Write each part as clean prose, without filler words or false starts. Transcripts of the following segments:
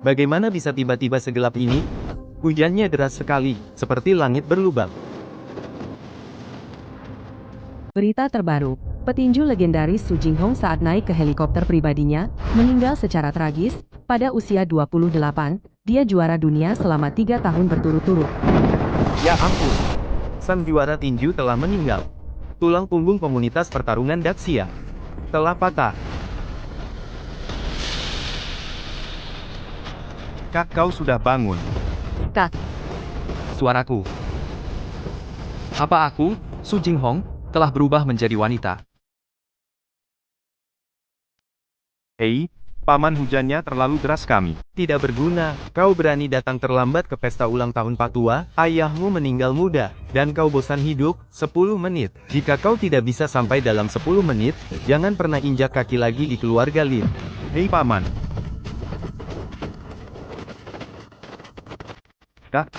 Bagaimana bisa tiba-tiba segelap ini? Hujannya deras sekali, seperti langit berlubang. Berita terbaru, petinju legendaris Su Jinghong saat naik ke helikopter pribadinya, meninggal secara tragis, pada usia 28, dia juara dunia selama 3 tahun berturut-turut. Ya ampun, sang juara tinju telah meninggal. Tulang punggung komunitas pertarungan Daxia telah patah. Kak, kau sudah bangun. Kak, Suaraku. Apa aku, Su Jinghong, telah berubah menjadi wanita? Hei, paman, hujannya terlalu deras kami. Tidak berguna, kau berani datang terlambat ke pesta ulang tahun Patua, ayahmu meninggal muda, dan kau bosan hidup, 10 menit. Jika kau tidak bisa sampai dalam 10 menit, jangan pernah injak kaki lagi di keluarga Lin. Hei paman. Kak,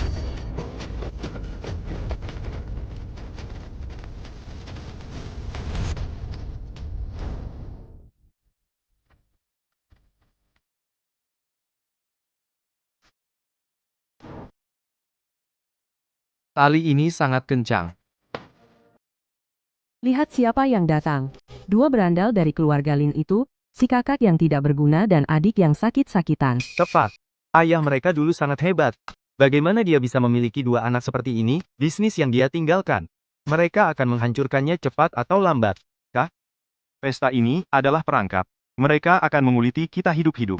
Tali ini sangat kencang. lihat siapa yang datang. Dua berandal dari keluarga Lin itu, si kakak yang tidak berguna dan adik yang sakit-sakitan. Tepat. Ayah mereka dulu sangat hebat. Bagaimana dia bisa memiliki dua anak seperti ini, bisnis yang dia tinggalkan? Mereka akan menghancurkannya cepat atau lambat. pesta ini adalah perangkap. Mereka akan menguliti kita hidup-hidup.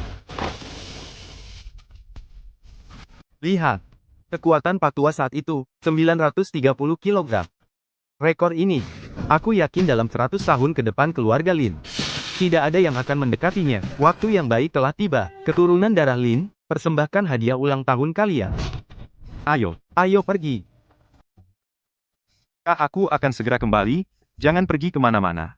Lihat. Kekuatan Patua saat itu, 930 kg. Rekor ini, aku yakin dalam 100 tahun ke depan keluarga Lin tidak ada yang akan mendekatinya. Waktu yang baik telah tiba. Keturunan darah Lin, persembahkan hadiah ulang tahun kalian. Ayo pergi. Kak, aku akan segera kembali. Jangan pergi kemana-mana.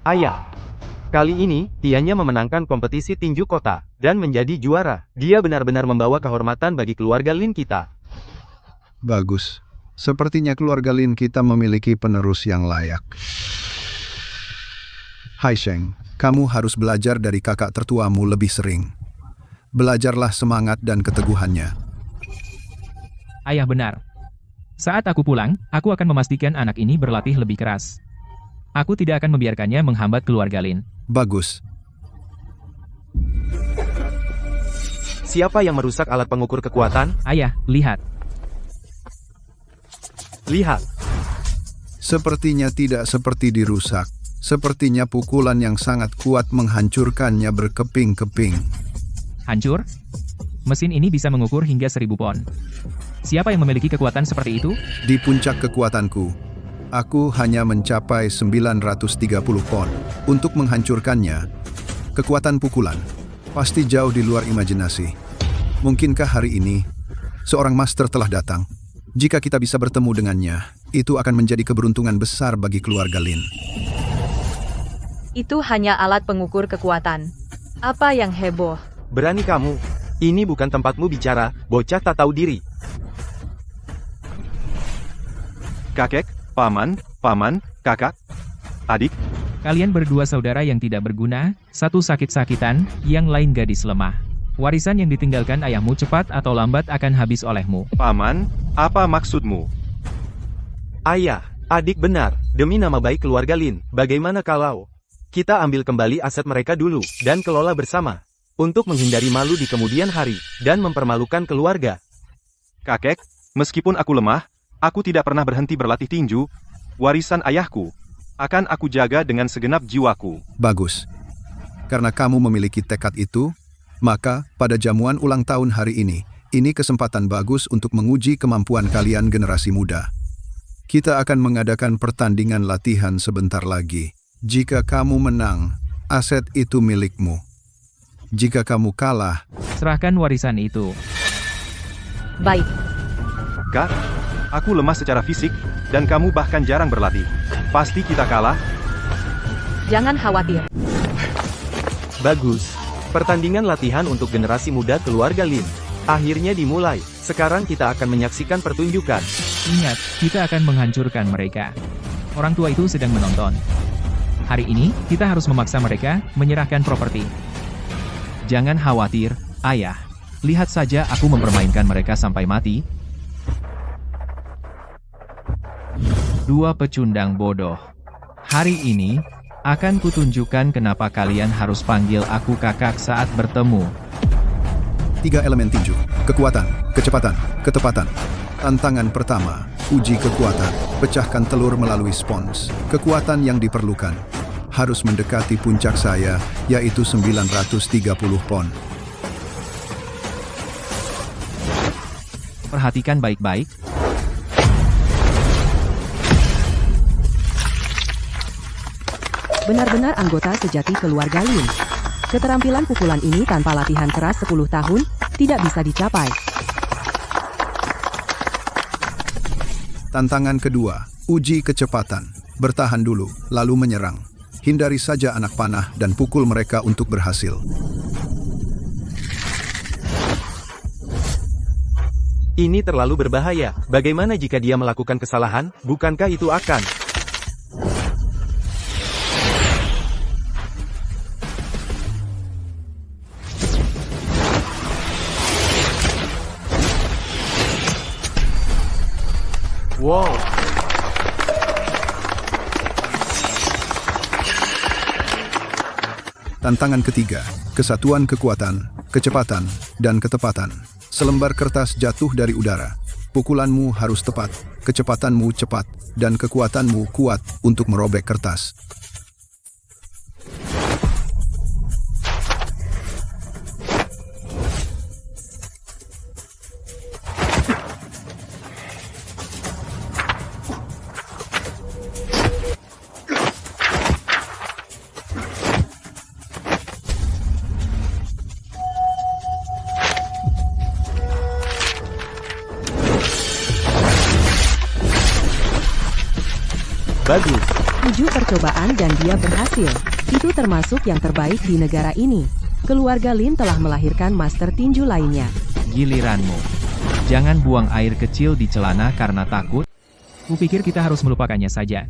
Ayah. Kali ini, Tianya memenangkan kompetisi tinju kota, dan menjadi juara. Dia benar-benar membawa kehormatan bagi keluarga Lin kita. Bagus. Sepertinya keluarga Lin kita memiliki penerus yang layak. Hai Sheng, kamu harus belajar dari kakak tertuamu lebih sering. Belajarlah semangat dan keteguhannya. Ayah benar. Saat aku pulang, aku akan memastikan anak ini berlatih lebih keras. Aku tidak akan membiarkannya menghambat keluarga Lin. Bagus. Siapa yang merusak alat pengukur kekuatan? Ayah, lihat. Lihat. Sepertinya tidak seperti dirusak. Sepertinya pukulan yang sangat kuat menghancurkannya berkeping-keping. Hancur? Mesin ini bisa mengukur hingga 1000 pon. Siapa yang memiliki kekuatan seperti itu? Di puncak kekuatanku, aku hanya mencapai 930 pon. Untuk menghancurkannya, kekuatan pukulan pasti jauh di luar imajinasi. Mungkinkah hari ini, seorang master telah datang? Jika kita bisa bertemu dengannya, itu akan menjadi keberuntungan besar bagi keluarga Lin. Itu hanya alat pengukur kekuatan. Apa yang heboh? Berani kamu. Ini bukan tempatmu bicara, bocah tak tahu diri. Kakek, paman, kakak, adik. Kalian berdua saudara yang tidak berguna, satu sakit-sakitan, yang lain gadis lemah. Warisan yang ditinggalkan ayahmu cepat atau lambat akan habis olehmu. Paman, apa maksudmu? Ayah, adik benar. Demi nama baik keluarga Lin, bagaimana kalau kita ambil kembali aset mereka dulu, dan kelola bersama, untuk menghindari malu di kemudian hari, dan mempermalukan keluarga. Kakek, meskipun aku lemah, aku tidak pernah berhenti berlatih tinju. Warisan ayahku akan aku jaga dengan segenap jiwaku. Bagus. Karena kamu memiliki tekad itu, maka pada jamuan ulang tahun hari ini kesempatan bagus untuk menguji kemampuan kalian generasi muda. Kita akan mengadakan pertandingan latihan sebentar lagi. Jika kamu menang, aset itu milikmu. Jika kamu kalah, Serahkan warisan itu. Baik, Kak, aku lemah secara fisik, dan kamu bahkan jarang berlatih. Pasti kita kalah. jangan khawatir. Bagus. Pertandingan latihan untuk generasi muda keluarga Lin akhirnya dimulai. Sekarang kita akan menyaksikan pertunjukan. Ingat, kita akan menghancurkan mereka. Orang tua itu sedang menonton. Hari ini, kita harus memaksa mereka menyerahkan properti. Jangan khawatir, ayah. Lihat saja aku mempermainkan mereka sampai mati. Dua pecundang bodoh. Hari ini, akan kutunjukkan kenapa kalian harus panggil aku kakak saat bertemu. 3 elemen tinju, kekuatan, kecepatan, ketepatan. Tantangan pertama, uji kekuatan, pecahkan telur melalui spons. Kekuatan yang diperlukan harus mendekati puncak saya, yaitu 930 pon. Perhatikan baik-baik. Benar-benar anggota sejati keluarga Lin. Keterampilan pukulan ini tanpa latihan keras 10 tahun, tidak bisa dicapai. Tantangan kedua, uji kecepatan. Bertahan dulu, lalu menyerang. Hindari saja anak panah dan pukul mereka untuk berhasil. Ini terlalu berbahaya. Bagaimana jika dia melakukan kesalahan? Bukankah itu akan wow. Tantangan ketiga, kesatuan kekuatan, kecepatan, dan ketepatan. Selembar kertas jatuh dari udara. Pukulanmu harus tepat, kecepatanmu cepat, dan kekuatanmu kuat untuk merobek kertas. Bagus. 7 percobaan dan dia berhasil. Itu termasuk yang terbaik di negara ini. Keluarga Lin telah melahirkan master tinju lainnya. Giliranmu. Jangan buang air kecil di celana karena takut. Kupikir kita harus melupakannya saja.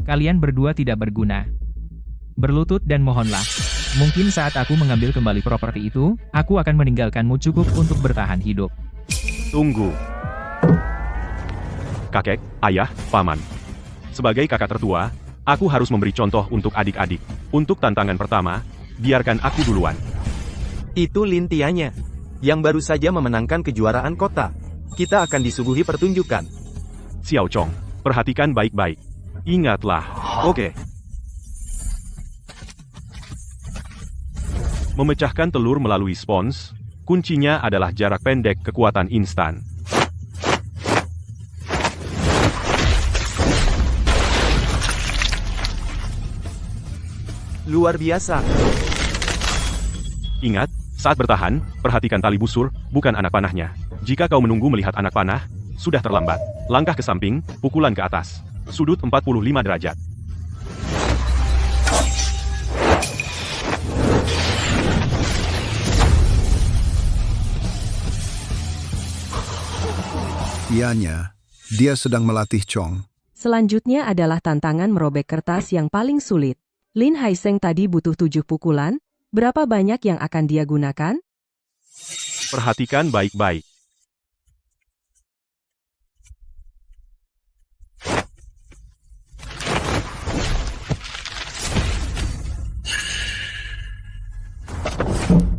Kalian berdua tidak berguna. Berlutut dan mohonlah. Mungkin saat aku mengambil kembali properti itu, aku akan meninggalkanmu cukup untuk bertahan hidup. Tunggu. Kakek, ayah, paman. Sebagai kakak tertua, aku harus memberi contoh untuk adik-adik. Untuk tantangan pertama, biarkan aku duluan. Itu Lin Tianya, yang baru saja memenangkan kejuaraan kota. Kita akan disuguhi pertunjukan. Xiao Chong, perhatikan baik-baik. Ingatlah, oke. Memecahkan telur melalui spons, kuncinya adalah jarak pendek kekuatan instan. Luar biasa. Ingat, saat bertahan, perhatikan tali busur, bukan anak panahnya. Jika kau menunggu melihat anak panah, sudah terlambat. Langkah ke samping, pukulan ke atas. Sudut 45 derajat. Ianya, dia sedang melatih Chong. Selanjutnya adalah tantangan merobek kertas yang paling sulit. Lin Haiseng tadi butuh 7 pukulan. Berapa banyak yang akan dia gunakan? Perhatikan baik-baik.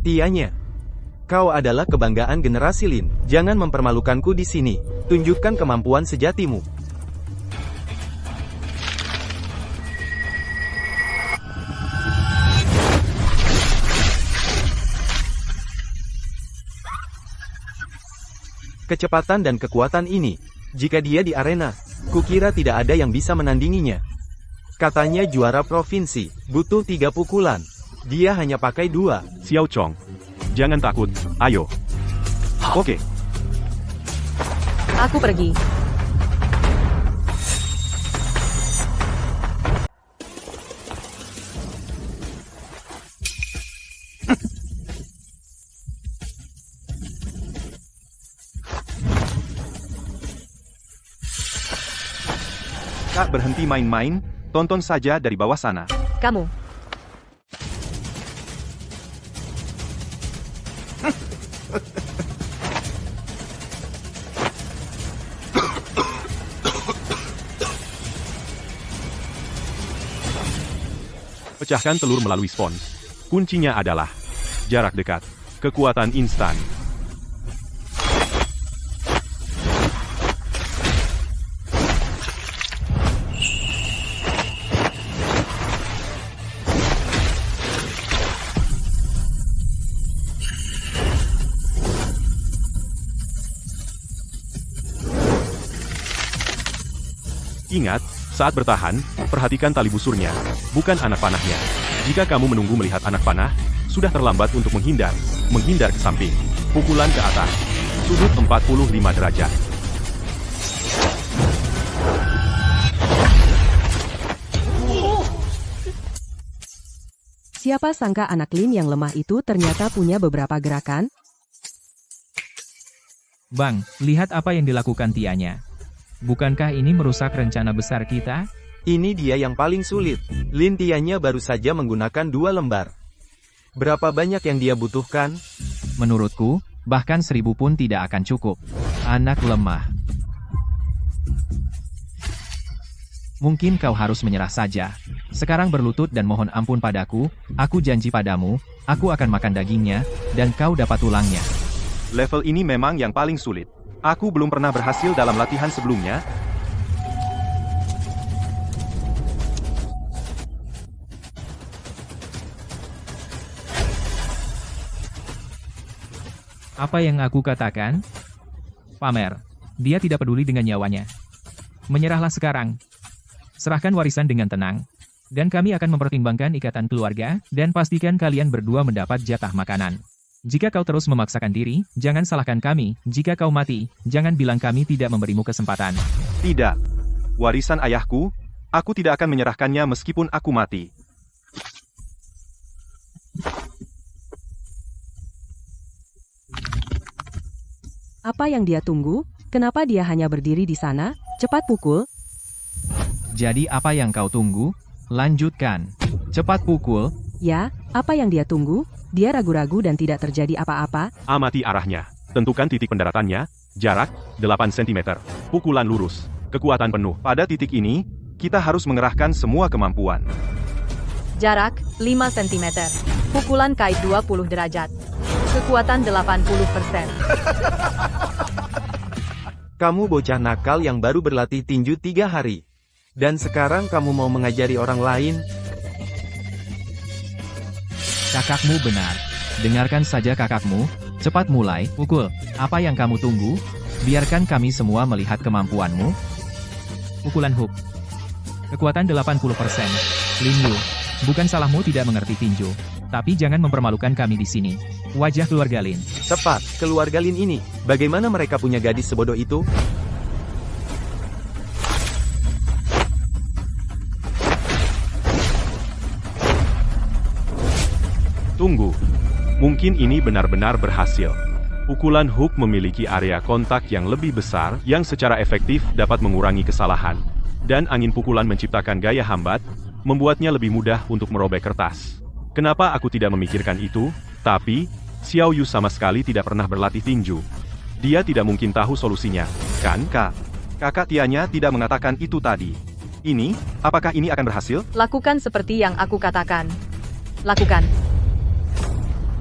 Tianya, kau adalah kebanggaan generasi Lin. Jangan mempermalukanku di sini. Tunjukkan kemampuan sejatimu. Kecepatan dan kekuatan ini, jika dia di arena, kukira tidak ada yang bisa menandinginya. Katanya juara provinsi, butuh 3 pukulan. Dia hanya pakai 2. Xiao Chong. Jangan takut, ayo. Oke, Aku pergi. Kak berhenti main-main, tonton saja dari bawah sana. Kamu. Pecahkan telur melalui spons. Kuncinya adalah jarak dekat, kekuatan instan. Ingat, saat bertahan, perhatikan tali busurnya, bukan anak panahnya. Jika kamu menunggu melihat anak panah, sudah terlambat untuk menghindar. Menghindar ke samping. Pukulan ke atas. Sudut 45 derajat. Siapa sangka anak Lin yang lemah itu ternyata punya beberapa gerakan? Bang, lihat apa yang dilakukan Tianya. Bukankah ini merusak rencana besar kita? Ini dia yang paling sulit. Lin Tianya baru saja menggunakan 2 lembar. Berapa banyak yang dia butuhkan? Menurutku, bahkan 1000 pun tidak akan cukup. Anak lemah. Mungkin kau harus menyerah saja. Sekarang berlutut dan mohon ampun padaku, aku janji padamu, aku akan makan dagingnya, dan kau dapat tulangnya. Level ini memang yang paling sulit. Aku belum pernah berhasil dalam latihan sebelumnya. Apa yang aku katakan? Pamer. Dia tidak peduli dengan nyawanya. Menyerahlah sekarang. Serahkan warisan dengan tenang. Dan kami akan mempertimbangkan ikatan keluarga, dan pastikan kalian berdua mendapat jatah makanan. Jika kau terus memaksakan diri, jangan salahkan kami. Jika kau mati, jangan bilang kami tidak memberimu kesempatan. Tidak. Warisan ayahku, aku tidak akan menyerahkannya meskipun aku mati. Apa yang dia tunggu? Kenapa dia hanya berdiri di sana? Cepat pukul. Jadi apa yang kau tunggu? Lanjutkan. Cepat pukul. Ya, apa yang dia tunggu? Dia ragu-ragu dan tidak terjadi apa-apa. Amati arahnya. Tentukan titik pendaratannya. Jarak, 8 cm. Pukulan lurus. Kekuatan penuh. Pada titik ini, kita harus mengerahkan semua kemampuan. Jarak, 5 cm. Pukulan kait 20 derajat. Kekuatan 80%. Kamu bocah nakal yang baru berlatih tinju 3 hari. Dan sekarang kamu mau mengajari orang lain? Kakakmu benar. Dengarkan saja kakakmu. Cepat mulai, pukul. Apa yang kamu tunggu? Biarkan kami semua melihat kemampuanmu. Pukulan hook. Kekuatan 80%. Lin Yu. Bukan salahmu tidak mengerti tinju. Tapi jangan mempermalukan kami di sini. Wajah keluarga Lin. Tepat, keluarga Lin ini. Bagaimana mereka punya gadis sebodoh itu? Tunggu. Mungkin ini benar-benar berhasil. Pukulan hook memiliki area kontak yang lebih besar, yang secara efektif dapat mengurangi kesalahan. Dan angin pukulan menciptakan gaya hambat, membuatnya lebih mudah untuk merobek kertas. Kenapa aku tidak memikirkan itu? Tapi, Xiao Yu sama sekali tidak pernah berlatih tinju. Dia tidak mungkin tahu solusinya, kan, Kak? Kakak Tianya tidak mengatakan itu tadi. Ini, apakah ini akan berhasil? Lakukan seperti yang aku katakan. Lakukan.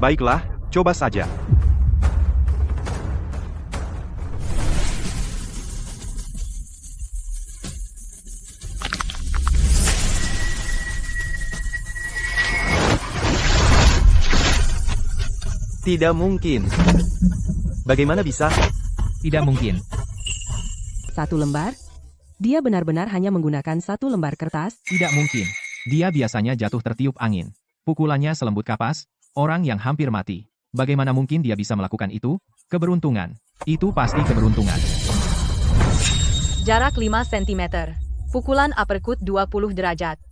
Baiklah, coba saja. Tidak mungkin. Bagaimana bisa? Tidak mungkin. 1 lembar? Dia benar-benar hanya menggunakan 1 lembar kertas? Tidak mungkin. Dia biasanya jatuh tertiup angin. Pukulannya selembut kapas, orang yang hampir mati. Bagaimana mungkin dia bisa melakukan itu? Keberuntungan. Itu pasti keberuntungan. Jarak 5 cm. Pukulan uppercut 20 derajat.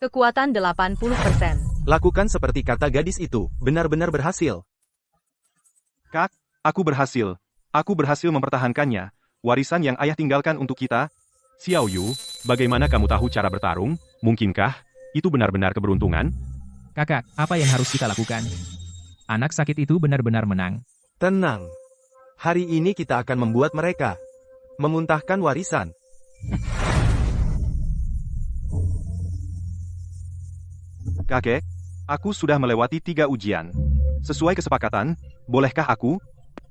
Kekuatan 80%. Lakukan seperti kata gadis itu, benar-benar berhasil. Kak, aku berhasil. Aku berhasil mempertahankannya. Warisan yang ayah tinggalkan untuk kita. Xiao Yu, bagaimana kamu tahu cara bertarung? Mungkinkah itu benar-benar keberuntungan? Kakak, apa yang harus kita lakukan? Anak sakit itu benar-benar menang. Tenang. Hari ini kita akan membuat mereka memuntahkan warisan. Kakek, aku sudah melewati 3 ujian. Sesuai kesepakatan, bolehkah aku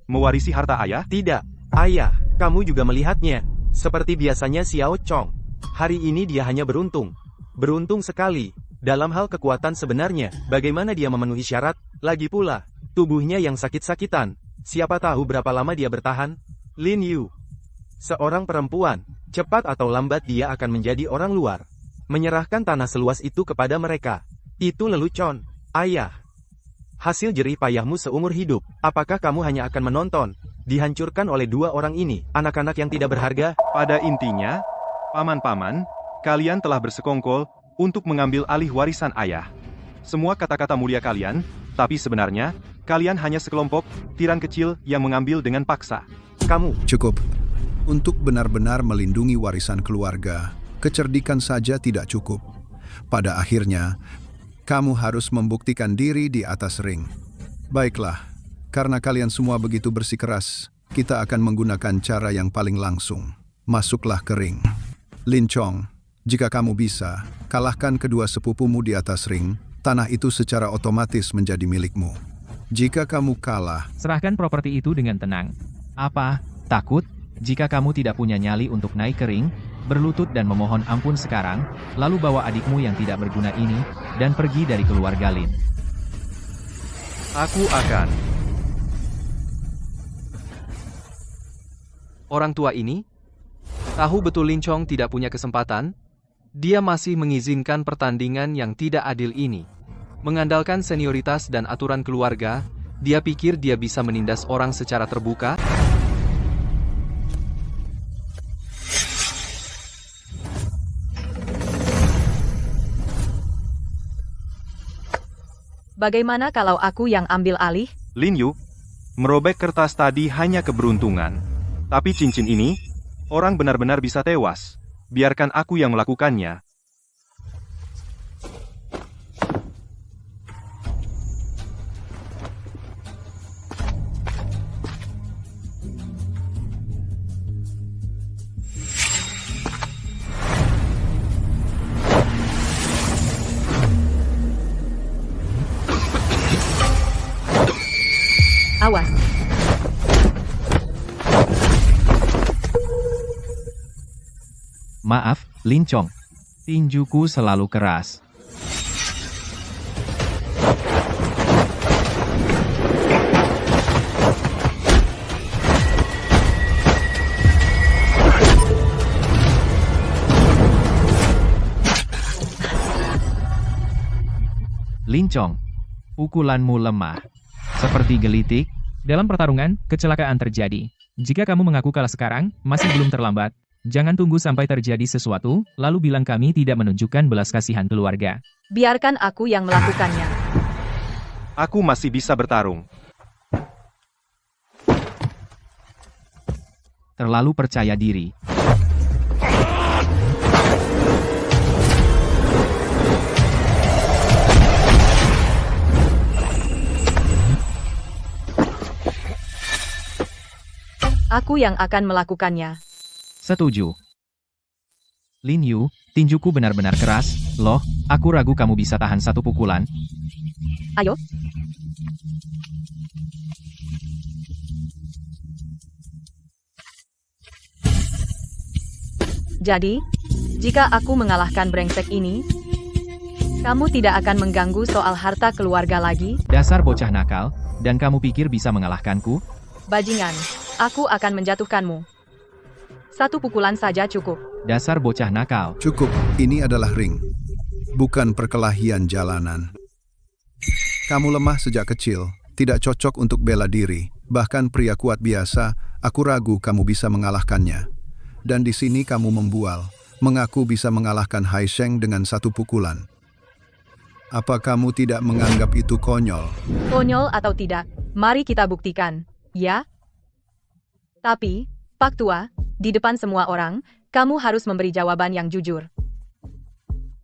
mewarisi harta ayah? Tidak, ayah, kamu juga melihatnya. Seperti biasanya Xiao Chong. Hari ini dia hanya beruntung. Beruntung sekali. Dalam hal kekuatan sebenarnya, bagaimana dia memenuhi syarat? Lagi pula, tubuhnya yang sakit-sakitan. Siapa tahu berapa lama dia bertahan? Lin Yu. Seorang perempuan, cepat atau lambat dia akan menjadi orang luar. Menyerahkan tanah seluas itu kepada mereka. Itu lelucon. Ayah. Hasil jerih payahmu seumur hidup. Apakah kamu hanya akan menonton? Dihancurkan oleh 2 orang ini, anak-anak yang tidak berharga? Pada intinya, paman-paman, kalian telah bersekongkol untuk mengambil alih warisan ayah. Semua kata-kata mulia kalian, tapi sebenarnya, kalian hanya sekelompok tiran kecil yang mengambil dengan paksa. Kamu. Cukup. Untuk benar-benar melindungi warisan keluarga, kecerdikan saja tidak cukup. Pada akhirnya, kamu harus membuktikan diri di atas ring. Baiklah, karena kalian semua begitu bersikeras, kita akan menggunakan cara yang paling langsung. Masuklah ke ring. Lin Chong, jika kamu bisa, kalahkan kedua sepupumu di atas ring, tanah itu secara otomatis menjadi milikmu. Jika kamu kalah, Serahkan properti itu dengan tenang. Apa? Takut? Jika kamu tidak punya nyali untuk naik ke ring, berlutut dan memohon ampun sekarang, lalu bawa adikmu yang tidak berguna ini, dan pergi dari keluarga Lin. Aku akan. Orang tua ini tahu betul Lin Chong tidak punya kesempatan. Dia masih mengizinkan pertandingan yang tidak adil ini. Mengandalkan senioritas dan aturan keluarga, dia pikir dia bisa menindas orang secara terbuka. Bagaimana kalau aku yang ambil alih? Lin Yu, merobek kertas tadi hanya keberuntungan. Tapi cincin ini, orang benar-benar bisa tewas. Biarkan aku yang melakukannya. Awas. Maaf, Lin Chong. Tinjuku selalu keras. Lin Chong, pukulanmu lemah. Seperti gelitik. Dalam pertarungan, kecelakaan terjadi. Jika kamu mengaku kalah sekarang, masih belum terlambat. Jangan tunggu sampai terjadi sesuatu, lalu bilang kami tidak menunjukkan belas kasihan keluarga. Biarkan aku yang melakukannya. Aku masih bisa bertarung. Terlalu percaya diri. Aku yang akan melakukannya. Setuju. Lin Yu, tinjuku benar-benar keras. Loh, aku ragu kamu bisa tahan satu pukulan. Ayo. Jadi, jika aku mengalahkan brengsek ini, kamu tidak akan mengganggu soal harta keluarga lagi? Dasar bocah nakal, dan kamu pikir bisa mengalahkanku? Bajingan, aku akan menjatuhkanmu. Satu pukulan saja cukup. Dasar bocah nakal. cukup, ini adalah ring. Bukan perkelahian jalanan. Kamu lemah sejak kecil, tidak cocok untuk bela diri. Bahkan pria kuat biasa, aku ragu kamu bisa mengalahkannya. Dan di sini kamu membual, mengaku bisa mengalahkan Hai Sheng dengan satu pukulan. Apa kamu tidak menganggap itu konyol? Konyol atau tidak, mari kita buktikan, ya? Tapi, Pak Tua, di depan semua orang, kamu harus memberi jawaban yang jujur.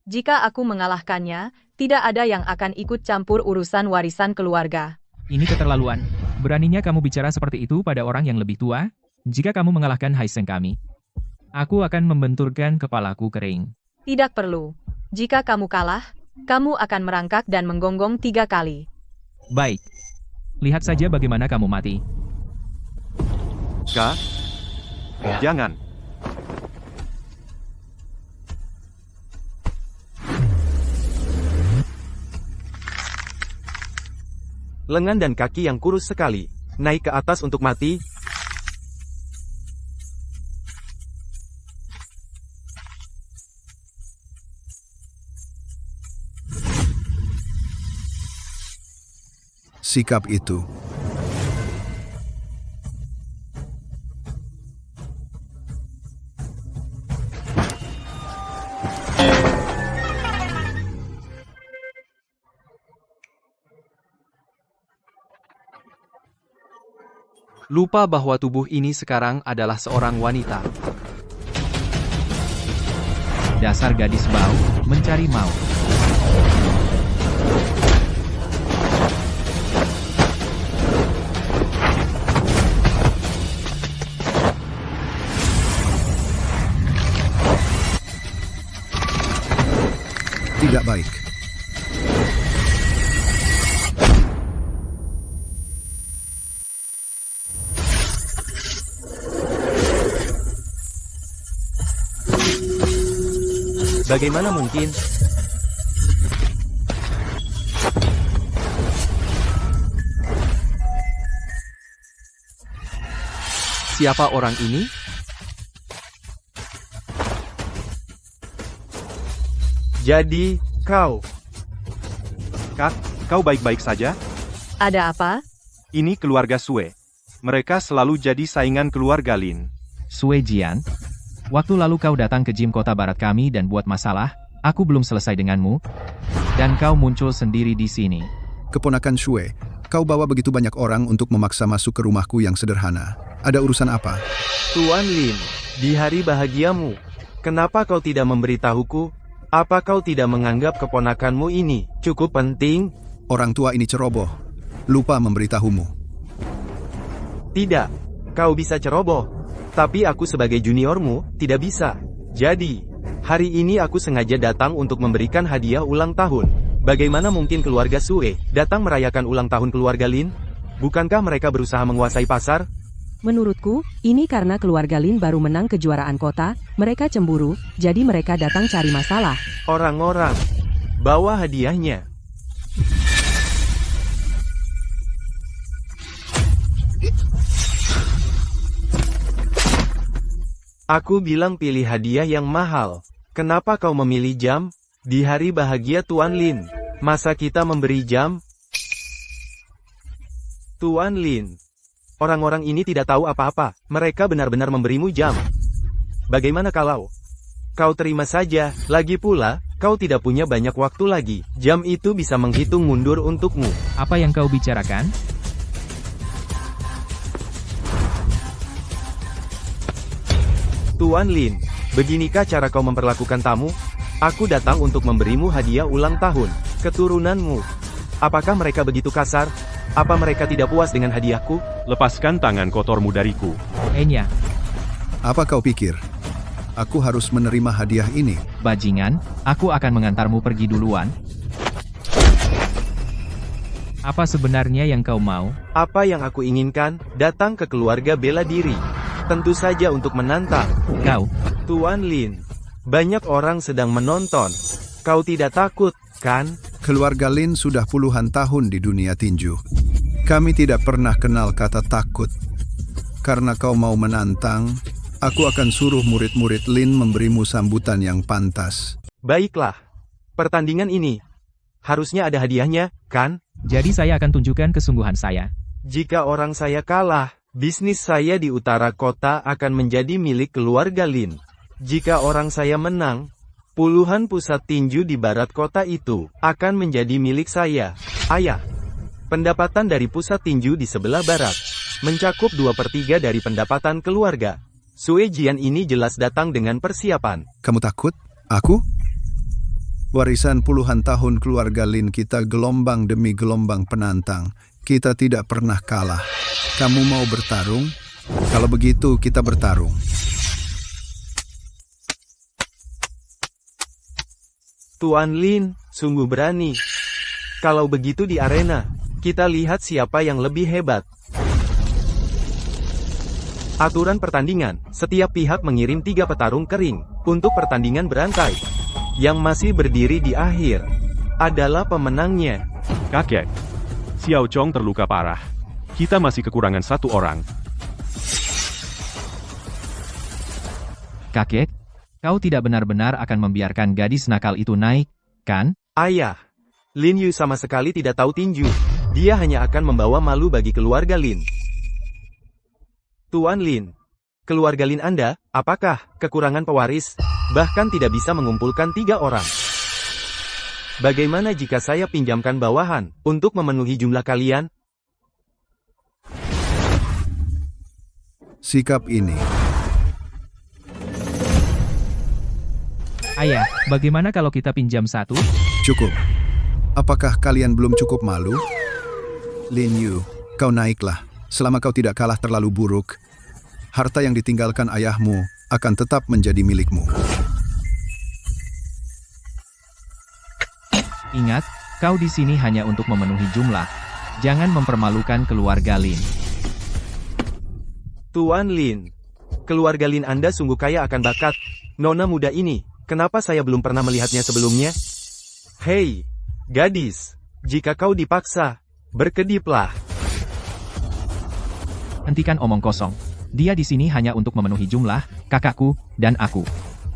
Jika aku mengalahkannya, tidak ada yang akan ikut campur urusan warisan keluarga. Ini keterlaluan. Beraninya kamu bicara seperti itu pada orang yang lebih tua? Jika kamu mengalahkan Hai Sheng kami, aku akan membenturkan kepalaku kering. Tidak perlu. Jika kamu kalah, kamu akan merangkak dan menggonggong 3 kali. Baik. Lihat saja bagaimana kamu mati. Kak? Jangan. Lengan dan kaki yang kurus sekali. Naik ke atas untuk mati. Sikap itu. Lupa bahwa tubuh ini sekarang adalah seorang wanita. Dasar gadis bau, mencari maut. Tidak baik. Bagaimana mungkin? Siapa orang ini? Jadi, kau. Kak, kau baik-baik saja? Ada apa? Ini keluarga Sue. Mereka selalu jadi saingan keluarga Lin. Sue Jian, waktu lalu kau datang ke gym kota barat kami dan buat masalah, aku belum selesai denganmu, dan kau muncul sendiri di sini. Keponakan Shue, kau bawa begitu banyak orang untuk memaksa masuk ke rumahku yang sederhana. Ada urusan apa? Tuan Lin, di hari bahagiamu, kenapa kau tidak memberitahuku? Apa kau tidak menganggap keponakanmu ini cukup penting? Orang tua ini ceroboh. Lupa memberitahumu. Tidak, kau bisa ceroboh. Tapi aku sebagai juniormu, tidak bisa. Jadi, hari ini aku sengaja datang untuk memberikan hadiah ulang tahun. Bagaimana mungkin keluarga Sue datang merayakan ulang tahun keluarga Lin? Bukankah mereka berusaha menguasai pasar? Menurutku, ini karena keluarga Lin baru menang kejuaraan kota, mereka cemburu, jadi mereka datang cari masalah. Orang-orang, bawa hadiahnya. Aku bilang pilih hadiah yang mahal. Kenapa kau memilih jam? Di hari bahagia Tuan Lin, masa kita memberi jam? Tuan Lin, orang-orang ini tidak tahu apa-apa. Mereka benar-benar memberimu jam. Bagaimana kalau kau terima saja? Lagi pula, kau tidak punya banyak waktu lagi. Jam itu bisa menghitung mundur untukmu. Apa yang kau bicarakan? Tuan Lin, beginikah cara kau memperlakukan tamu? Aku datang untuk memberimu hadiah ulang tahun, keturunanmu. Apakah mereka begitu kasar? Apa mereka tidak puas dengan hadiahku? Lepaskan tangan kotormu dariku. Enya, Apa kau pikir? Aku harus menerima hadiah ini? Bajingan, aku akan mengantarmu pergi duluan. apa sebenarnya yang kau mau? Apa yang aku inginkan? Datang ke keluarga bela diri. Tentu saja untuk menantang. Kau, Tuan Lin, banyak orang sedang menonton. Kau tidak takut, kan? Keluarga Lin sudah puluhan tahun di dunia tinju. Kami tidak pernah kenal kata takut. Karena kau mau menantang, aku akan suruh murid-murid Lin memberimu sambutan yang pantas. Baiklah. Pertandingan ini harusnya ada hadiahnya, kan? Jadi saya akan tunjukkan kesungguhan saya. Jika orang saya kalah, bisnis saya di utara kota akan menjadi milik keluarga Lin. Jika orang saya menang, puluhan pusat tinju di barat kota itu akan menjadi milik saya. Ayah, pendapatan dari pusat tinju di sebelah barat mencakup 2/3 dari pendapatan keluarga. Sue Jian ini jelas datang dengan persiapan. Kamu takut? Aku? Warisan puluhan tahun keluarga Lin kita gelombang demi gelombang penantang. Kita tidak pernah kalah. Kamu mau bertarung? Kalau begitu kita bertarung. Tuan Lin, sungguh berani. Kalau begitu di arena, kita lihat siapa yang lebih hebat. Aturan pertandingan, setiap pihak mengirim 3 petarung kering untuk pertandingan berantai. Yang masih berdiri di akhir adalah pemenangnya. Kakek, Xiao Chong terluka parah. Kita masih kekurangan 1 orang. Kakek, kau tidak benar-benar akan membiarkan gadis nakal itu naik, kan? Ayah, Lin Yu sama sekali tidak tahu tinju. Dia hanya akan membawa malu bagi keluarga Lin. Tuan Lin, keluarga Lin Anda, apakah kekurangan pewaris, bahkan tidak bisa mengumpulkan 3 orang? Bagaimana jika saya pinjamkan bawahan untuk memenuhi jumlah kalian? Sikap ini. Ayah, bagaimana kalau kita pinjam 1? Cukup. Apakah kalian belum cukup malu? Lin Yu, kau naiklah. Selama kau tidak kalah terlalu buruk, harta yang ditinggalkan ayahmu akan tetap menjadi milikmu. Ingat, kau di sini hanya untuk memenuhi jumlah. Jangan mempermalukan keluarga Lin. Tuan Lin, keluarga Lin Anda sungguh kaya akan bakat. Nona muda ini, kenapa saya belum pernah melihatnya sebelumnya? Hei, gadis, jika kau dipaksa, berkediplah. Hentikan omong kosong. Dia di sini hanya untuk memenuhi jumlah, kakakku, dan aku.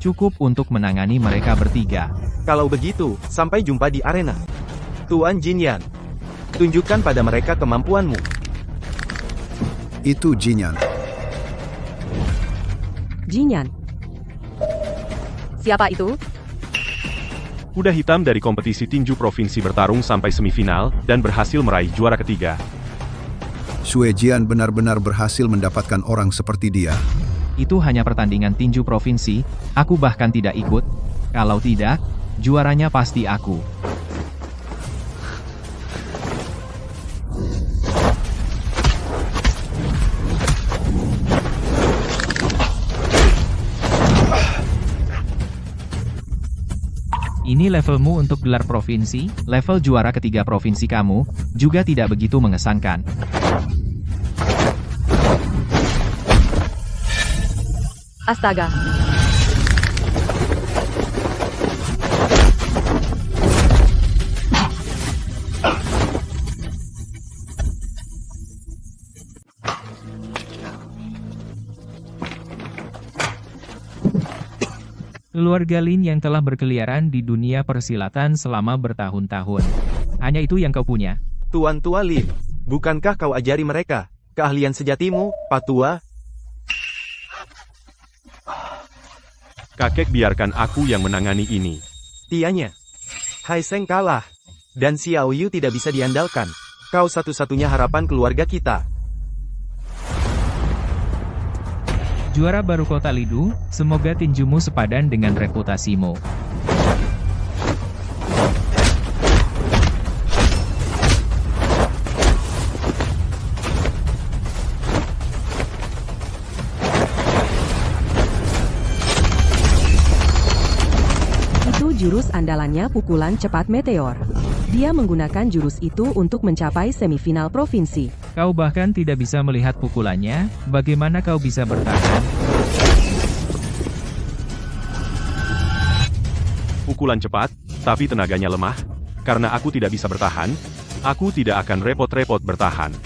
Cukup untuk menangani mereka bertiga. Kalau begitu, sampai jumpa di arena. Tuan Jinyan, tunjukkan pada mereka kemampuanmu. Itu Jinyan. Jinyan, Siapa itu? Kuda hitam dari kompetisi tinju provinsi bertarung sampai semifinal, dan berhasil meraih juara ketiga. Sue Jian benar-benar berhasil mendapatkan orang seperti dia. Itu hanya pertandingan tinju provinsi, aku bahkan tidak ikut. Kalau tidak, juaranya pasti aku. Ini levelmu untuk gelar provinsi, level juara ketiga provinsi kamu, juga tidak begitu mengesankan. Astaga. Keluarga Lin yang telah berkeliaran di dunia persilatan selama bertahun-tahun. Hanya itu yang kau punya. Tuan Tua Lin, bukankah kau ajari mereka keahlian sejatimu, Pak Tua? Kakek, biarkan aku yang menangani ini. Tianya. Hai Seng kalah. Dan Xiao Yu tidak bisa diandalkan. Kau satu-satunya harapan keluarga kita. Juara baru kota Lidu, semoga tinjumu sepadan dengan reputasimu. itu jurus andalannya pukulan cepat meteor. Dia menggunakan jurus itu untuk mencapai semifinal provinsi. Kau bahkan tidak bisa melihat pukulannya, bagaimana kau bisa bertahan? Pukulan cepat, tapi tenaganya lemah. Karena aku tidak bisa bertahan, aku tidak akan repot-repot bertahan.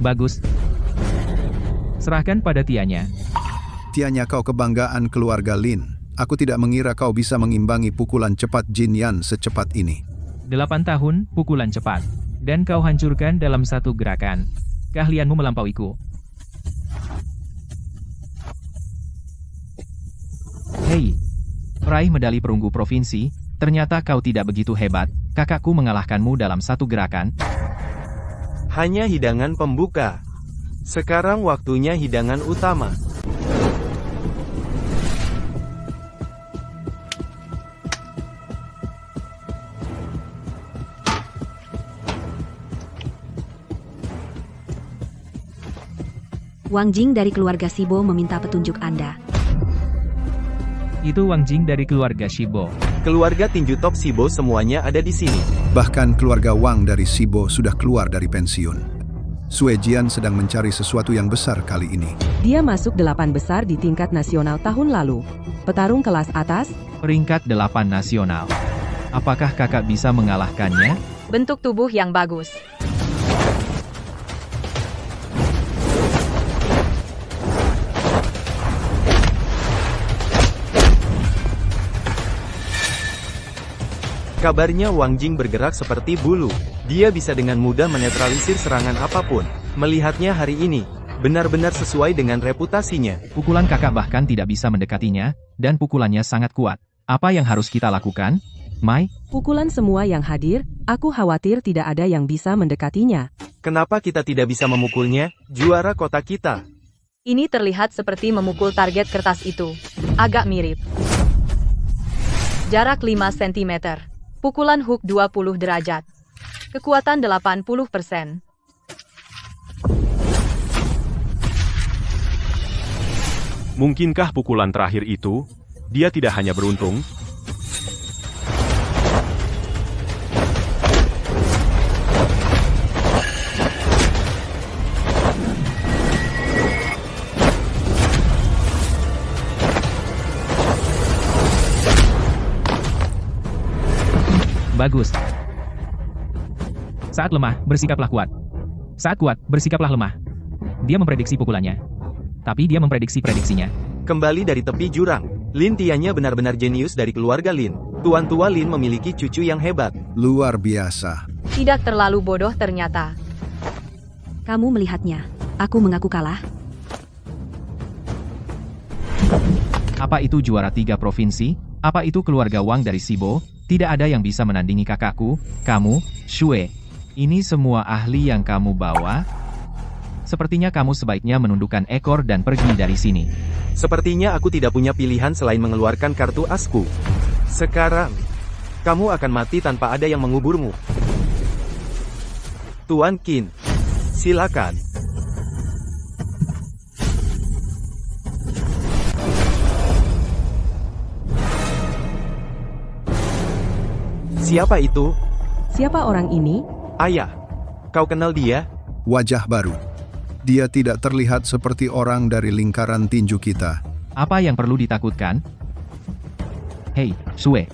Bagus. Serahkan pada Tianya. Tianya kau kebanggaan keluarga Lin. Aku tidak mengira kau bisa mengimbangi pukulan cepat Jin Yan secepat ini. 8 tahun, pukulan cepat. Dan kau hancurkan dalam satu gerakan. Keahlianmu melampauiku. Hei, peraih medali perunggu provinsi, ternyata kau tidak begitu hebat. Kakakku mengalahkanmu dalam satu gerakan. Hanya hidangan pembuka. Sekarang waktunya hidangan utama. Wang Jing dari keluarga Shibo meminta petunjuk Anda. Itu Wang Jing dari keluarga Shibo. Keluarga tinju top Shibo semuanya ada di sini. Bahkan keluarga Wang dari Shibo sudah keluar dari pensiun. Sue Jian sedang mencari sesuatu yang besar kali ini. Dia masuk 8 besar di tingkat nasional tahun lalu. Petarung kelas atas, Peringkat 8 nasional. Apakah kakak bisa mengalahkannya? Bentuk tubuh yang bagus. Kabarnya Wang Jing bergerak seperti bulu. Dia bisa dengan mudah menetralisir serangan apapun. Melihatnya hari ini, benar-benar sesuai dengan reputasinya. Pukulan kakak bahkan tidak bisa mendekatinya, dan pukulannya sangat kuat. Apa yang harus kita lakukan? Mai? pukulan semua yang hadir, aku khawatir tidak ada yang bisa mendekatinya. Kenapa kita tidak bisa memukulnya, juara kota kita? Ini terlihat seperti memukul target kertas itu. Agak mirip. Jarak 5 cm. Pukulan hook 20 derajat. Kekuatan 80%. Mungkinkah pukulan terakhir itu, dia tidak hanya beruntung? Bagus. Saat lemah, bersikaplah kuat. Saat kuat, bersikaplah lemah. Dia memprediksi pukulannya. Tapi dia memprediksi prediksinya. Kembali dari tepi jurang, Lin Tianya benar-benar jenius dari keluarga Lin. Tuan tua Lin memiliki cucu yang hebat. Luar biasa. Tidak terlalu bodoh ternyata. Kamu melihatnya. Aku mengaku kalah. Apa itu juara 3 provinsi? Apa itu keluarga Wang dari Shibo? Tidak ada yang bisa menandingi kakakku, kamu, Shue. Ini semua ahli yang kamu bawa? Sepertinya kamu sebaiknya menundukkan ekor dan pergi dari sini. Sepertinya aku tidak punya pilihan selain mengeluarkan kartu asku. Sekarang, kamu akan mati tanpa ada yang menguburmu. Tuan Qin, silakan. Siapa itu? Siapa orang ini? Ayah, kau kenal dia? Wajah baru. Dia tidak terlihat seperti orang dari lingkaran tinju kita. Apa yang perlu ditakutkan? Hei, Shue.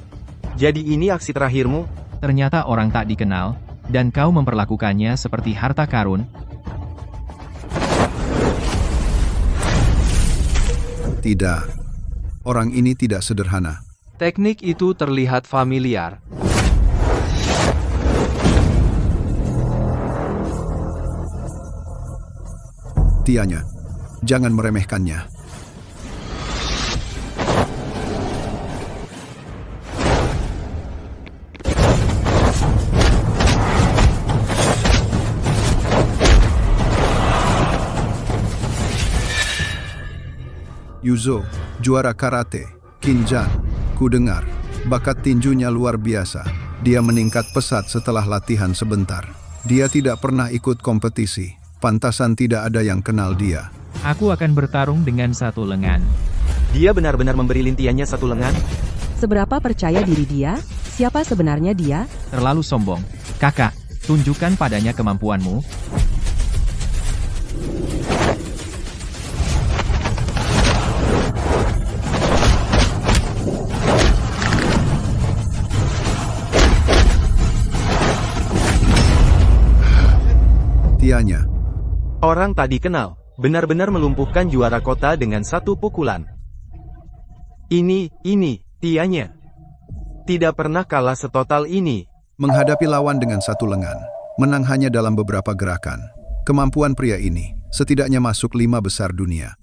Jadi ini aksi terakhirmu? Ternyata orang tak dikenal, dan kau memperlakukannya seperti harta karun. Tidak. Orang ini tidak sederhana. Teknik itu terlihat familiar. Tianya, jangan meremehkannya. Yuzo, juara karate, Kinjan, ku dengar, bakat tinjunya luar biasa. Dia meningkat pesat setelah latihan sebentar. Dia tidak pernah ikut kompetisi. Pantasan tidak ada yang kenal dia. Aku akan bertarung dengan satu lengan. Dia benar-benar memberi lintiannya satu lengan? Seberapa percaya diri dia? Siapa sebenarnya dia? Terlalu sombong. Kakak, tunjukkan padanya kemampuanmu. Tianya, Orang tak dikenal. benar-benar melumpuhkan juara kota dengan satu pukulan. Ini, tianya. Tidak pernah kalah setotal ini. Menghadapi lawan dengan satu lengan, menang hanya dalam beberapa gerakan. Kemampuan pria ini setidaknya masuk 5 besar dunia.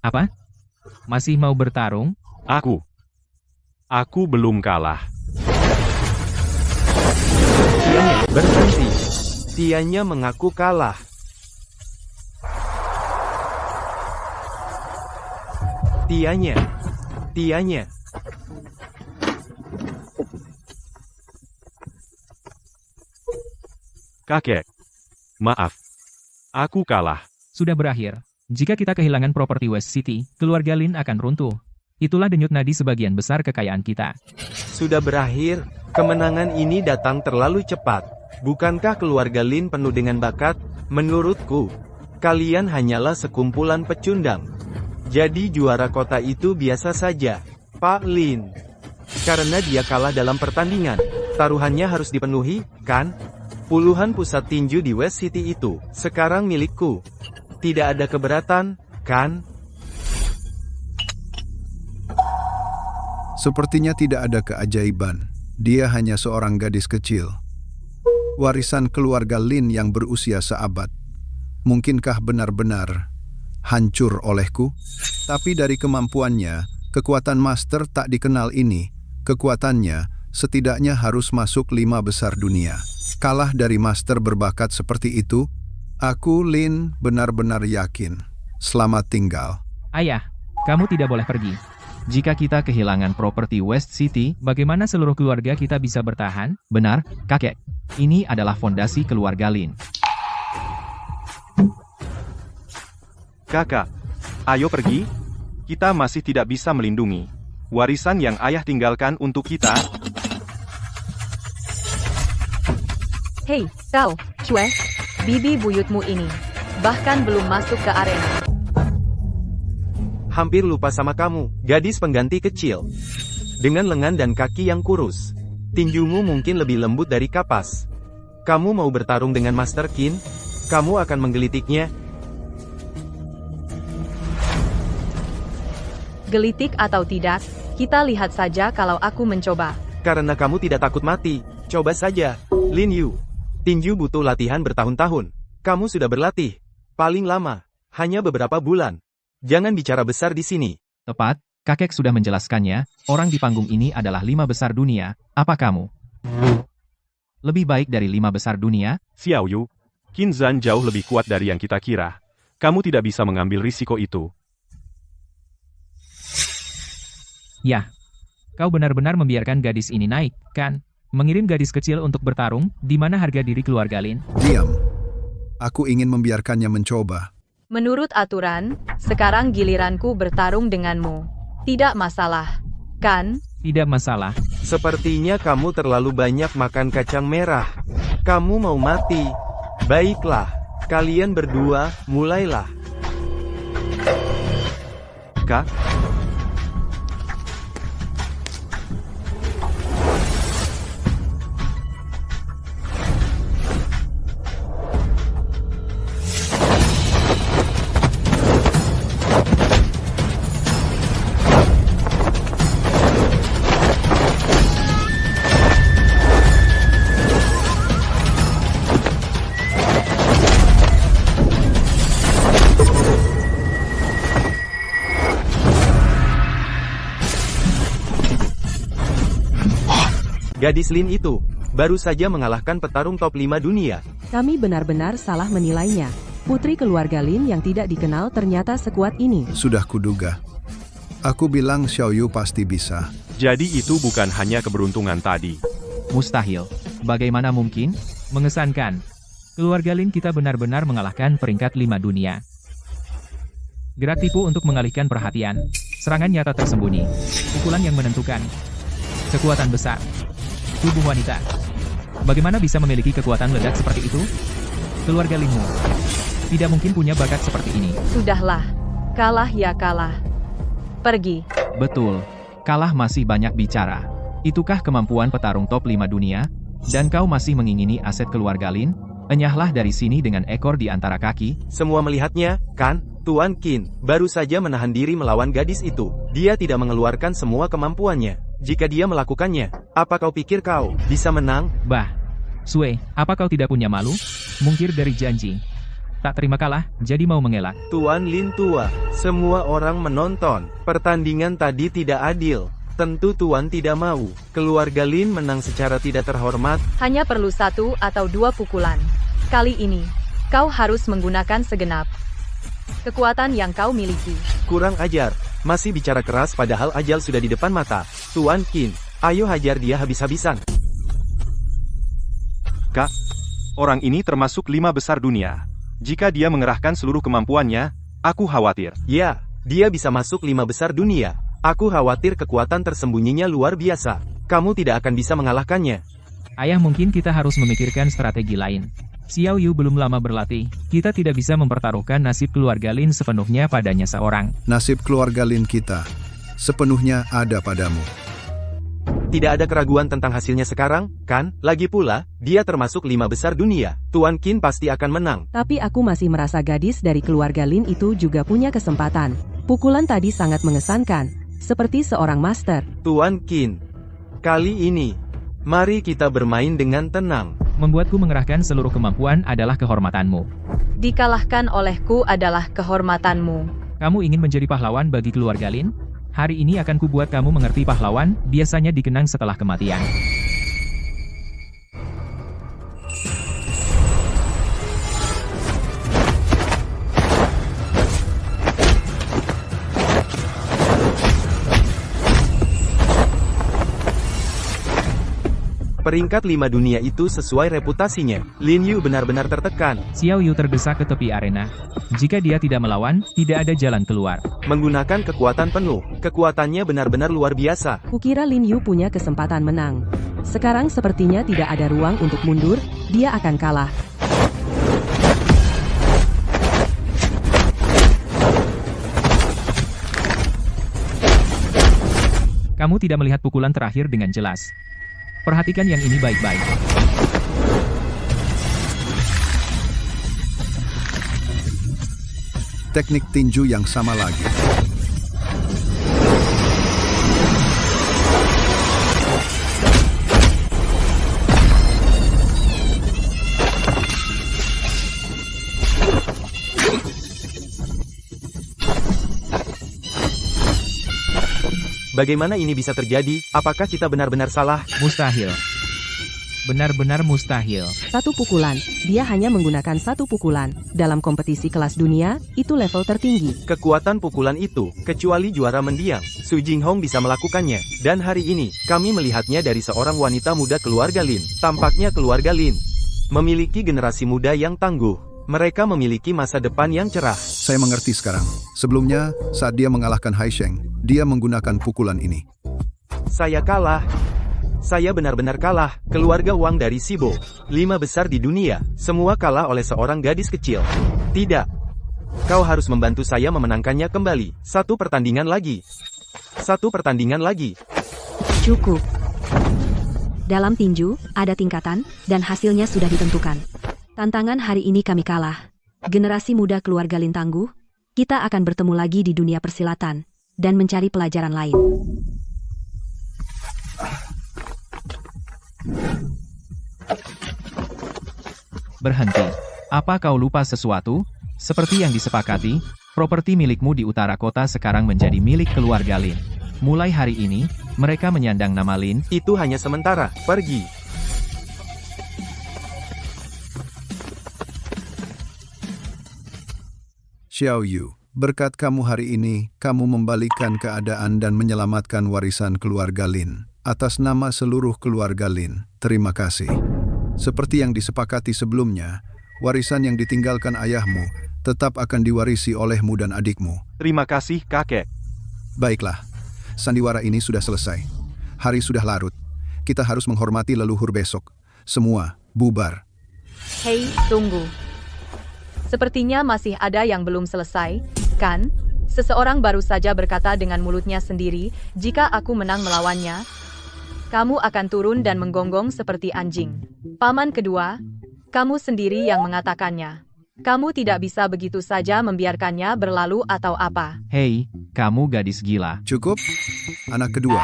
Apa? Masih mau bertarung? Aku belum kalah. Tianya berhenti. Tianya mengaku kalah. Tianya. Kakek. Maaf. Aku kalah. Sudah berakhir. Jika kita kehilangan properti West City, keluarga Lin akan runtuh. Itulah denyut nadi sebagian besar kekayaan kita. Sudah berakhir, kemenangan ini datang terlalu cepat. Bukankah keluarga Lin penuh dengan bakat? Menurutku, kalian hanyalah sekumpulan pecundang. Jadi juara kota itu biasa saja, Pak Lin. Karena dia kalah dalam pertandingan, taruhannya harus dipenuhi, kan? Puluhan pusat tinju di West City itu, sekarang milikku. Tidak ada keberatan, kan? Sepertinya tidak ada keajaiban. Dia hanya seorang gadis kecil. Warisan keluarga Lin yang berusia seabad. Mungkinkah benar-benar hancur olehku? Tapi dari kemampuannya, kekuatan master tak dikenal ini, kekuatannya setidaknya harus masuk 5 besar dunia. Kalah dari master berbakat seperti itu, aku, Lin, benar-benar yakin. Selamat tinggal. Ayah, kamu tidak boleh pergi. Jika kita kehilangan properti West City, Bagaimana seluruh keluarga kita bisa bertahan? benar, kakek. Ini adalah fondasi keluarga Lin. Kakak, ayo pergi. Kita masih tidak bisa melindungi warisan yang ayah tinggalkan untuk kita. Hei, kau, Shue, bibi buyutmu ini. Bahkan belum masuk ke arena. Hampir lupa sama kamu, gadis pengganti kecil. Dengan lengan dan kaki yang kurus. Tinjumu mungkin lebih lembut dari kapas. Kamu mau bertarung dengan Master Qin? Kamu akan menggelitiknya. Gelitik atau tidak, kita lihat saja kalau aku mencoba. Karena kamu tidak takut mati, coba saja. Lin Yu. Tinju butuh latihan bertahun-tahun. Kamu sudah berlatih. Paling lama, hanya beberapa bulan. Jangan bicara besar di sini. Tepat, kakek sudah menjelaskannya, orang di panggung ini adalah 5 besar dunia, apa kamu? Lebih baik dari 5 besar dunia? Xiao Yu, Qin Zhan jauh lebih kuat dari yang kita kira. Kamu tidak bisa mengambil risiko itu. Ya, kau benar-benar membiarkan gadis ini naik, kan? Mengirim gadis kecil untuk bertarung, di mana harga diri keluarga Lin? Diam. Aku ingin membiarkannya mencoba. Menurut aturan, sekarang giliranku bertarung denganmu. Tidak masalah, kan? Tidak masalah. Sepertinya kamu terlalu banyak makan kacang merah. Kamu mau mati. Baiklah, kalian berdua, mulailah. Kak, Gadis Lin itu, baru saja mengalahkan petarung top 5 dunia. Kami benar-benar salah menilainya. Putri keluarga Lin yang tidak dikenal ternyata sekuat ini. Sudah kuduga. Aku bilang Xiao Yu pasti bisa. jadi itu bukan hanya keberuntungan tadi. Mustahil. Bagaimana mungkin? Mengesankan. Keluarga Lin kita benar-benar mengalahkan peringkat 5 dunia. Gerak tipu untuk mengalihkan perhatian. Serangan nyata tersembunyi. Pukulan yang menentukan. Kekuatan besar. Tubuh wanita. Bagaimana bisa memiliki kekuatan ledak seperti itu? Keluarga Linmu tidak mungkin punya bakat seperti ini. Sudahlah. Kalah ya kalah. Pergi. Betul. Kalah masih banyak bicara. Itukah kemampuan petarung top 5 dunia? Dan kau masih mengingini aset keluarga Lin? Enyahlah dari sini dengan ekor di antara kaki. Semua melihatnya, kan? Tuan Qin baru saja menahan diri melawan gadis itu. Dia tidak mengeluarkan semua kemampuannya. Jika dia melakukannya, apa kau pikir kau bisa menang? Bah, Sue, apa kau tidak punya malu? Mungkir dari janji. Tak terima kalah, jadi mau mengelak. Tuan Lin tua, semua orang menonton. Pertandingan tadi tidak adil. Tentu Tuan tidak mau keluarga Lin menang secara tidak terhormat. Hanya perlu 1 atau 2 pukulan. Kali ini, kau harus menggunakan segenap kekuatan yang kau miliki. Kurang ajar, masih bicara keras padahal ajal sudah di depan mata. Tuan Qin, ayo hajar dia habis-habisan. Kak, orang ini termasuk 5 besar dunia. Jika dia mengerahkan seluruh kemampuannya, aku khawatir. Ya, dia bisa masuk 5 besar dunia. Aku khawatir kekuatan tersembunyinya luar biasa. Kamu tidak akan bisa mengalahkannya. Ayah, mungkin kita harus memikirkan strategi lain. Xiao Yu belum lama berlatih, kita tidak bisa mempertaruhkan nasib keluarga Lin sepenuhnya padanya seorang. Nasib keluarga Lin kita sepenuhnya ada padamu. Tidak ada keraguan tentang hasilnya sekarang, kan? Lagi pula, dia termasuk 5 besar dunia. Tuan Qin pasti akan menang. Tapi aku masih merasa gadis dari keluarga Lin itu juga punya kesempatan. Pukulan tadi sangat mengesankan, seperti seorang master. Tuan Qin, kali ini, mari kita bermain dengan tenang. Membuatku mengerahkan seluruh kemampuan adalah kehormatanmu. Dikalahkan olehku adalah kehormatanmu. Kamu ingin menjadi pahlawan bagi keluarga Lin? Hari ini akan kubuat kamu mengerti pahlawan, biasanya dikenang setelah kematian. Peringkat 5 dunia itu sesuai reputasinya. Lin Yu benar-benar tertekan. Xiao Yu tergesa ke tepi arena. Jika dia tidak melawan, tidak ada jalan keluar. Menggunakan kekuatan penuh. Kekuatannya benar-benar luar biasa. Kukira Lin Yu punya kesempatan menang. Sekarang sepertinya tidak ada ruang untuk mundur, dia akan kalah. Kamu tidak melihat pukulan terakhir dengan jelas. Perhatikan yang ini baik-baik. Teknik tinju yang sama lagi. Bagaimana ini bisa terjadi? Apakah kita benar-benar salah? Mustahil. Benar-benar mustahil. 1 pukulan, dia hanya menggunakan 1 pukulan. Dalam kompetisi kelas dunia, itu level tertinggi. Kekuatan pukulan itu, kecuali juara mendiang, Su Jinghong bisa melakukannya. Dan hari ini, kami melihatnya dari seorang wanita muda keluarga Lin. Tampaknya keluarga Lin memiliki generasi muda yang tangguh. Mereka memiliki masa depan yang cerah. Saya mengerti sekarang. Sebelumnya, saat dia mengalahkan Hai Sheng, dia menggunakan pukulan ini. Saya kalah. Saya benar-benar kalah. Keluarga Wang dari Shibo, 5 besar di dunia, semua kalah oleh seorang gadis kecil. Tidak. Kau harus membantu saya memenangkannya kembali. 1 pertandingan lagi. 1 pertandingan lagi. Cukup. Dalam tinju, ada tingkatan, dan hasilnya sudah ditentukan. Tantangan hari ini kami kalah. Generasi muda keluarga Lin tangguh, kita akan bertemu lagi di dunia persilatan, dan mencari pelajaran lain. Berhenti. Apa kau lupa sesuatu? Seperti yang disepakati, properti milikmu di utara kota sekarang menjadi milik keluarga Lin. Mulai hari ini, mereka menyandang nama Lin. Itu hanya sementara. Pergi. Xiao Yu, berkat kamu hari ini, kamu membalikkan keadaan dan menyelamatkan warisan keluarga Lin. Atas nama seluruh keluarga Lin, terima kasih. Seperti yang disepakati sebelumnya, warisan yang ditinggalkan ayahmu tetap akan diwarisi olehmu dan adikmu. Terima kasih, kakek. Baiklah, sandiwara ini sudah selesai. Hari sudah larut. Kita harus menghormati leluhur besok. Semua, bubar. Hei, tunggu. Sepertinya masih ada yang belum selesai, kan? Seseorang baru saja berkata dengan mulutnya sendiri, jika aku menang melawannya, kamu akan turun dan menggonggong seperti anjing. Paman kedua, Kamu sendiri yang mengatakannya. Kamu tidak bisa begitu saja membiarkannya berlalu atau apa. Hei, kamu gadis gila. Cukup? Anak kedua,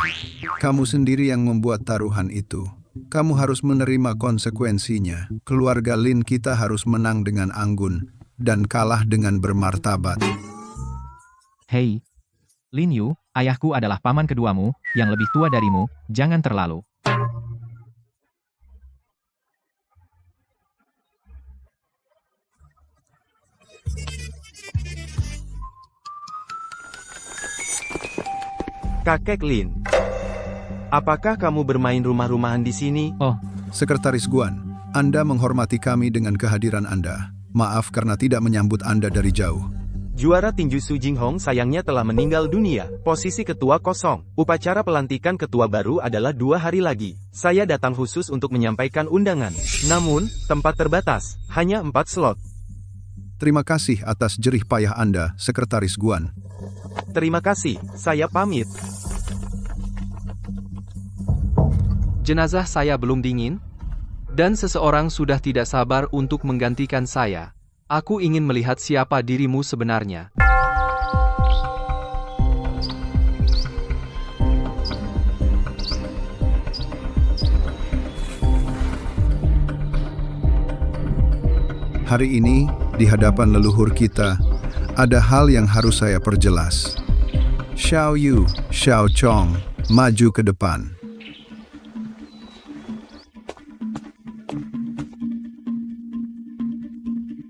kamu sendiri yang membuat taruhan itu. Kamu harus menerima konsekuensinya. Keluarga Lin kita harus menang dengan anggun dan kalah dengan bermartabat. Hei, Lin Yu, ayahku adalah paman keduamu, yang lebih tua darimu, jangan terlalu. Kakek Lin. Apakah kamu bermain rumah-rumahan di sini? Oh, Sekretaris Guan, Anda menghormati kami dengan kehadiran Anda. Maaf karena tidak menyambut Anda dari jauh. Juara tinju Su Jinghong sayangnya telah meninggal dunia. Posisi ketua kosong. Upacara pelantikan ketua baru adalah 2 hari lagi. Saya datang khusus untuk menyampaikan undangan. Namun, tempat terbatas. Hanya 4 slot. Terima kasih atas jerih payah Anda, Sekretaris Guan. Terima kasih, saya pamit. Jenazah saya belum dingin, dan seseorang sudah tidak sabar untuk menggantikan saya. Aku ingin melihat siapa dirimu sebenarnya. Hari ini, di hadapan leluhur kita, ada hal yang harus saya perjelas. Xiao Yu, Xiao Chong, maju ke depan.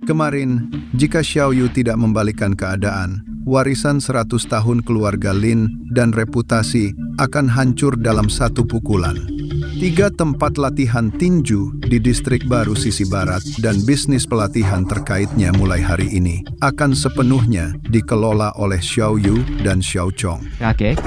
Kemarin, jika Xiao Yu tidak membalikkan keadaan, warisan 100 tahun keluarga Lin dan reputasi akan hancur dalam satu pukulan. 3 tempat latihan tinju di distrik baru sisi barat dan bisnis pelatihan terkaitnya mulai hari ini akan sepenuhnya dikelola oleh Xiao Yu dan Xiao Chong. kakek,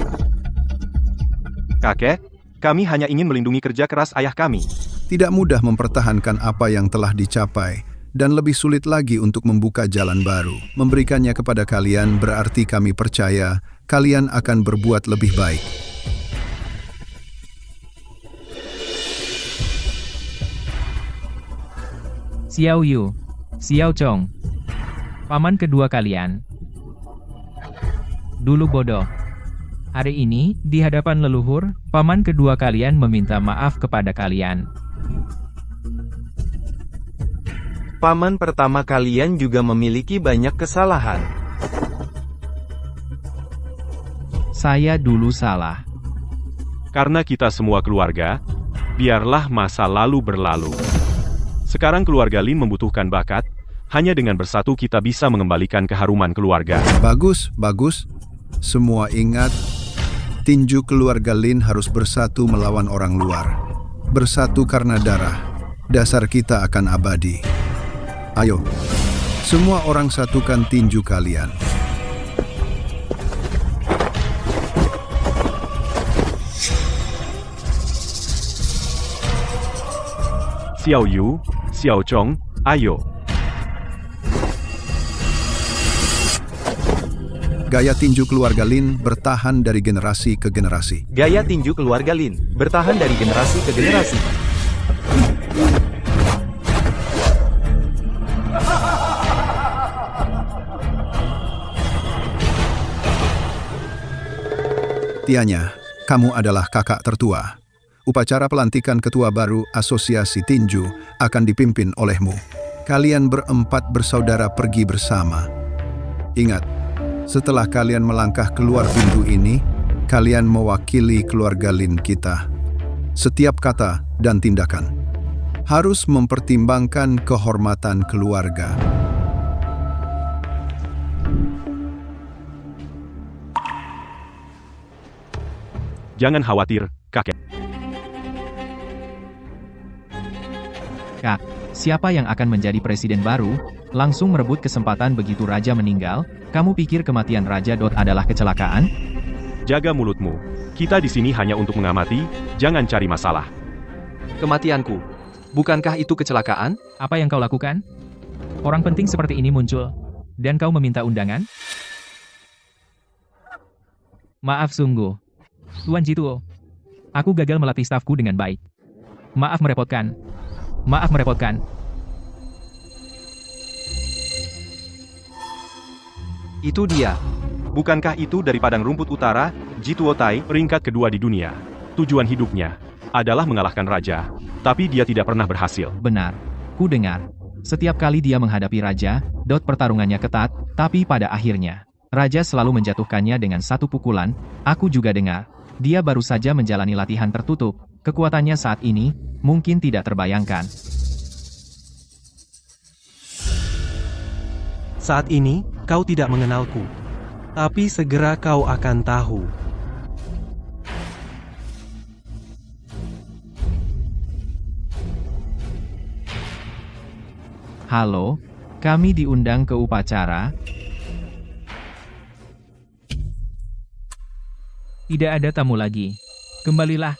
Kakek, kami hanya ingin melindungi kerja keras ayah kami. Tidak mudah mempertahankan apa yang telah dicapai, dan lebih sulit lagi untuk membuka jalan baru. Memberikannya kepada kalian berarti kami percaya kalian akan berbuat lebih baik. Xiao Yu, Xiao Chong. Paman kedua kalian. Dulu bodoh. Hari ini, di hadapan leluhur, paman kedua kalian meminta maaf kepada kalian. Paman pertama kalian juga memiliki banyak kesalahan. saya dulu salah. Karena kita semua keluarga, biarlah masa lalu berlalu. Sekarang keluarga Lin membutuhkan bakat, hanya dengan bersatu kita bisa mengembalikan keharuman keluarga. Bagus, bagus. Semua ingat, tinju keluarga Lin harus bersatu melawan orang luar. Bersatu karena darah. Dasar kita akan abadi. Ayo, semua orang satukan tinju kalian. Xiao Yu, Xiao Chong, ayo. Gaya tinju keluarga Lin bertahan dari generasi ke generasi. Gaya tinju keluarga Lin bertahan dari generasi ke generasi. Tianya, kamu adalah kakak tertua. Upacara pelantikan ketua baru Asosiasi Tinju akan dipimpin olehmu. Kalian berempat bersaudara pergi bersama. Ingat, setelah kalian melangkah keluar pintu ini, kalian mewakili keluarga Lin kita. Setiap kata dan tindakan harus mempertimbangkan kehormatan keluarga. Jangan khawatir, kakek. Kak, siapa yang akan menjadi presiden baru? Langsung merebut kesempatan begitu raja meninggal? Kamu pikir kematian raja adalah kecelakaan? Jaga mulutmu. Kita di sini hanya untuk mengamati, jangan cari masalah. Kematianku. Bukankah itu kecelakaan? Apa yang kau lakukan? Orang penting seperti ini muncul, dan kau meminta undangan? Maaf sungguh. Tuan Jituo. Aku gagal melatih stafku dengan baik. Maaf merepotkan. Maaf merepotkan. Itu dia. Bukankah itu dari padang rumput utara, Jituotai, peringkat kedua di dunia? Tujuan hidupnya adalah mengalahkan raja, tapi dia tidak pernah berhasil. Benar. Ku dengar. Setiap kali dia menghadapi raja, pertarungannya ketat, tapi pada akhirnya, raja selalu menjatuhkannya dengan satu pukulan. Aku juga dengar. Dia baru saja menjalani latihan tertutup. Kekuatannya saat ini, mungkin tidak terbayangkan. Saat ini, kau tidak mengenalku. Tapi segera kau akan tahu. Halo, kami diundang ke upacara. Tidak ada tamu lagi. Kembalilah.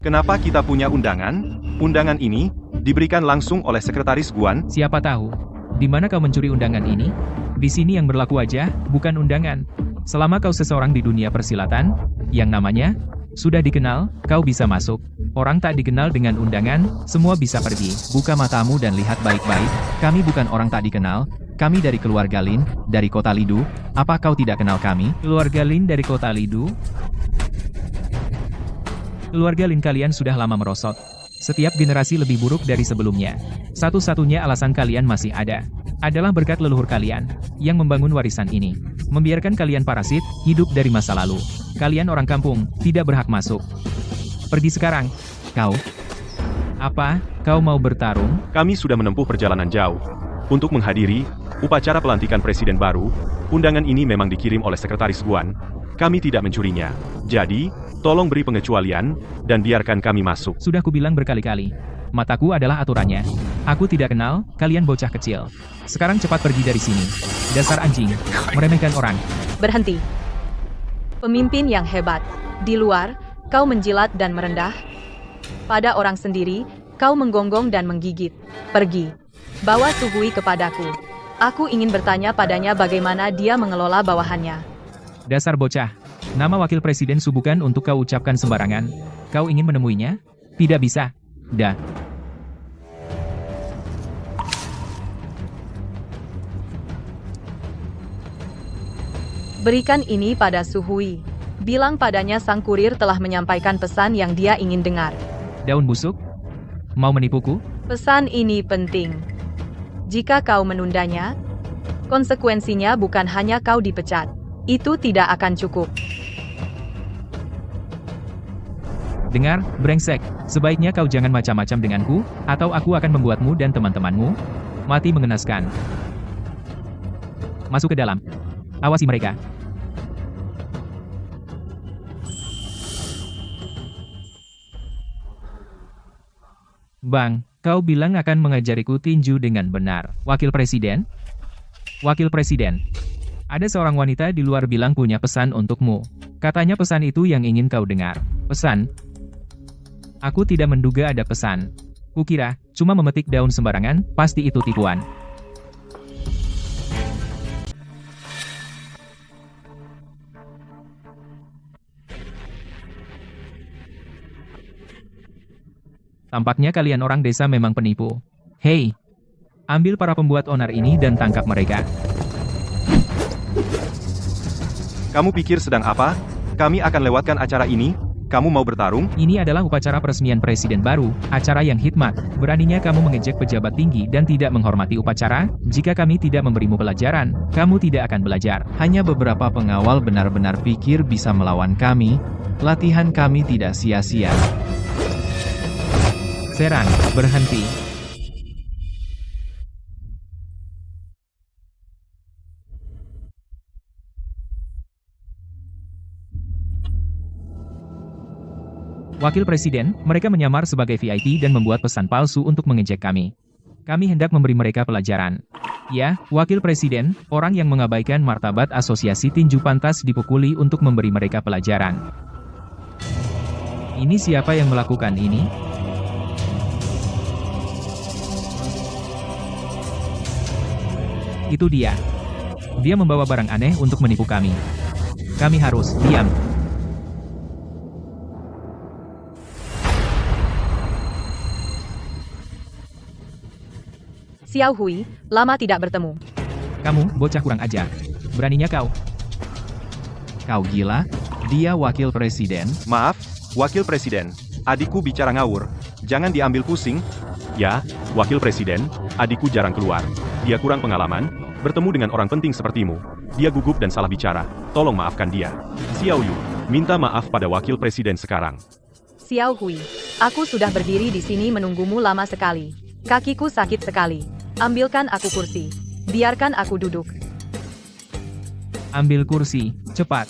Kenapa kita punya undangan? Undangan ini diberikan langsung oleh Sekretaris Guan. Siapa tahu, di mana kau mencuri undangan ini? Di sini yang berlaku wajah, bukan undangan. Selama kau seseorang di dunia persilatan, yang namanya sudah dikenal, kau bisa masuk. Orang tak dikenal dengan undangan, semua bisa pergi. Buka matamu dan lihat baik-baik, kami bukan orang tak dikenal. Kami dari keluarga Lin, dari kota Lidu. Apa kau tidak kenal kami? Keluarga Lin dari kota Lidu? Keluarga Lin kalian sudah lama merosot. Setiap generasi lebih buruk dari sebelumnya. Satu-satunya alasan kalian masih ada adalah berkat leluhur kalian yang membangun warisan ini. Membiarkan kalian parasit, hidup dari masa lalu. Kalian orang kampung, tidak berhak masuk. Pergi sekarang. Kau? Apa? Kau mau bertarung? Kami sudah menempuh perjalanan jauh untuk menghadiri upacara pelantikan presiden baru. Undangan ini memang dikirim oleh Sekretaris Guan. Kami tidak mencurinya. Jadi, tolong beri pengecualian dan biarkan kami masuk. Sudah kubilang berkali-kali. Mataku adalah aturannya. Aku tidak kenal, kalian bocah kecil. Sekarang cepat pergi dari sini. Dasar anjing, meremehkan orang. Berhenti. Pemimpin yang hebat. Di luar, kau menjilat dan merendah. Pada orang sendiri, kau menggonggong dan menggigit. Pergi. Bawa Suhui kepadaku. Aku ingin bertanya padanya bagaimana dia mengelola bawahannya. Dasar bocah. Nama wakil presiden bukan untuk kau ucapkan sembarangan. Kau ingin menemuinya? Tidak bisa. Dah. Berikan ini pada Suhui. Bilang padanya sang kurir telah menyampaikan pesan yang dia ingin dengar. Daun busuk? Mau menipuku? Pesan ini penting. Jika kau menundanya, konsekuensinya bukan hanya kau dipecat. Itu tidak akan cukup. Dengar, brengsek, sebaiknya kau jangan macam-macam denganku, atau aku akan membuatmu dan teman-temanmu mati mengenaskan. Masuk ke dalam. Awasi mereka. Bang, kau bilang akan mengajariku tinju dengan benar. Wakil Presiden? Wakil Presiden. Ada seorang wanita di luar bilang punya pesan untukmu. Katanya pesan itu yang ingin kau dengar. Pesan? Aku tidak menduga ada pesan. Kukira, cuma memetik daun sembarangan, pasti itu tipuan. Tampaknya kalian orang desa memang penipu. Hei, ambil para pembuat onar ini dan tangkap mereka. Kamu pikir sedang apa? Kami akan lewatkan acara ini. Kamu mau bertarung? Ini adalah upacara peresmian presiden baru, acara yang hikmat. Beraninya kamu mengejek pejabat tinggi dan tidak menghormati upacara? Jika kami tidak memberimu pelajaran, kamu tidak akan belajar. Hanya beberapa pengawal benar-benar pikir bisa melawan kami. Latihan kami tidak sia-sia. Serang, berhenti. Wakil Presiden, mereka menyamar sebagai VIP dan membuat pesan palsu untuk mengejek kami. Kami hendak memberi mereka pelajaran. Ya, Wakil Presiden, orang yang mengabaikan martabat asosiasi tinju pantas dipukuli untuk memberi mereka pelajaran. Ini siapa yang melakukan ini? Itu dia. Dia membawa barang aneh untuk menipu kami. Kami harus diam. Xiao Hui, lama tidak bertemu. Kamu, bocah kurang ajar. Beraninya kau. Kau gila? Dia wakil presiden. Maaf, Wakil Presiden. Adikku bicara ngawur. Jangan diambil pusing. Ya, Wakil Presiden, adikku jarang keluar. Dia kurang pengalaman, bertemu dengan orang penting sepertimu. Dia gugup dan salah bicara. Tolong maafkan dia. Xiao Yu, minta maaf pada Wakil Presiden sekarang. Xiao Hui, aku sudah berdiri di sini menunggumu lama sekali. Kakiku sakit sekali. Ambilkan aku kursi. Biarkan aku duduk. Ambil kursi, cepat.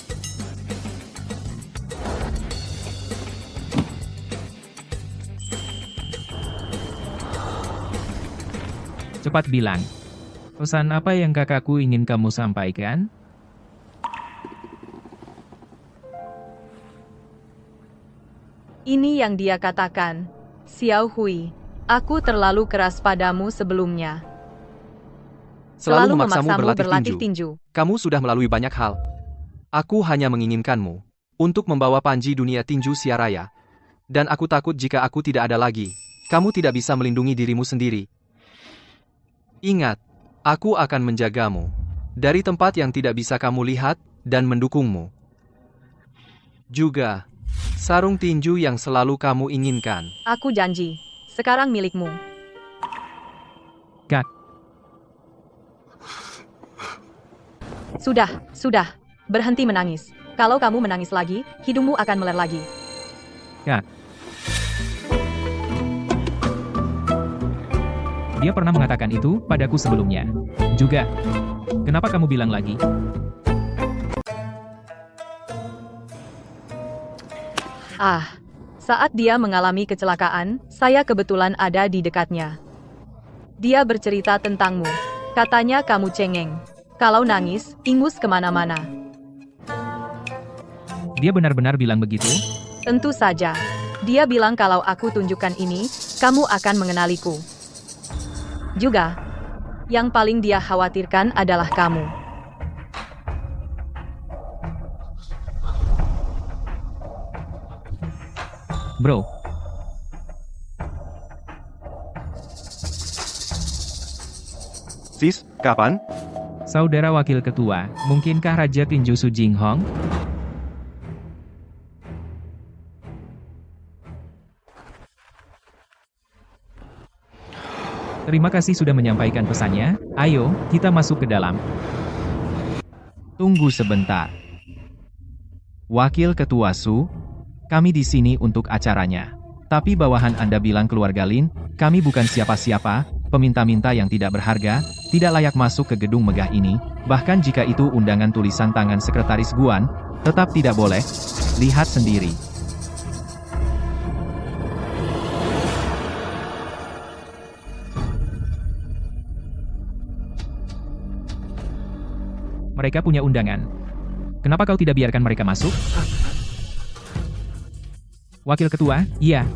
Cepat bilang. Pesan apa yang kakakku ingin kamu sampaikan? Ini yang dia katakan. Xiao Hui, aku terlalu keras padamu sebelumnya. Selalu memaksamu berlatih berlatih tinju. tinju. Kamu sudah melalui banyak hal. Aku hanya menginginkanmu untuk membawa Panji dunia tinju Siaraya. Dan aku takut jika aku tidak ada lagi, kamu tidak bisa melindungi dirimu sendiri. Ingat, aku akan menjagamu dari tempat yang tidak bisa kamu lihat dan mendukungmu. Juga, sarung tinju yang selalu kamu inginkan. Aku janji, sekarang milikmu. Kak, Sudah. Berhenti menangis. Kalau kamu menangis lagi, hidungmu akan meler lagi. Kak. Dia pernah mengatakan itu padaku sebelumnya. Juga. Kenapa kamu bilang lagi? Saat dia mengalami kecelakaan, saya kebetulan ada di dekatnya. Dia bercerita tentangmu. Katanya kamu cengeng. Kalau nangis, ingus kemana-mana. Dia benar-benar bilang begitu? Tentu saja. Dia bilang kalau aku tunjukkan ini, kamu akan mengenaliku. Juga, yang paling dia khawatirkan adalah kamu. Bro, Sis, kapan? saudara wakil ketua, mungkinkah Raja Tinju Su Jinghong? Terima kasih sudah menyampaikan pesannya. Ayo, kita masuk ke dalam. Tunggu sebentar. Wakil Ketua Su, kami di sini untuk acaranya. Tapi bawahan Anda bilang keluarga Lin, kami bukan siapa-siapa, peminta-minta yang tidak berharga, tidak layak masuk ke gedung megah ini, bahkan jika itu undangan tulisan tangan Sekretaris Guan, tetap tidak boleh. Lihat sendiri. Mereka punya undangan. Kenapa kau tidak biarkan mereka masuk? Wakil Ketua, iya.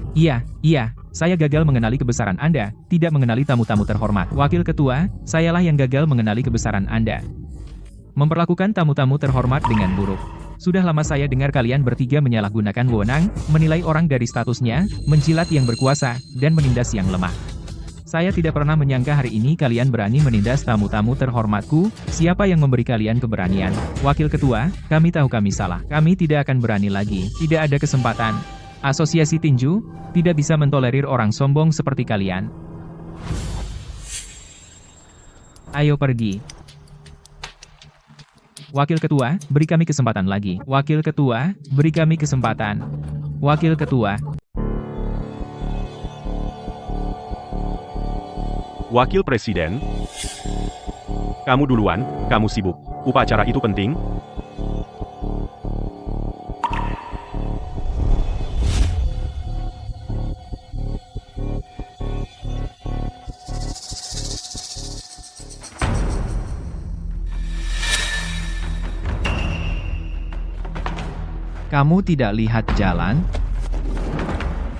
Saya gagal mengenali kebesaran Anda, tidak mengenali tamu-tamu terhormat. Wakil Ketua, sayalah yang gagal mengenali kebesaran Anda. Memperlakukan tamu-tamu terhormat dengan buruk. Sudah lama saya dengar kalian bertiga menyalahgunakan wewenang, menilai orang dari statusnya, menjilat yang berkuasa, dan menindas yang lemah. Saya tidak pernah menyangka hari ini kalian berani menindas tamu-tamu terhormatku. Siapa yang memberi kalian keberanian? Wakil Ketua, kami tahu kami salah. Kami tidak akan berani lagi. Tidak ada kesempatan. Asosiasi Tinju tidak bisa mentolerir orang sombong seperti kalian. Ayo pergi. Wakil Ketua, beri kami kesempatan lagi. Wakil Ketua, beri kami kesempatan. Wakil Ketua. Wakil Presiden, kamu duluan, kamu sibuk. Upacara itu penting. Kamu tidak lihat jalan?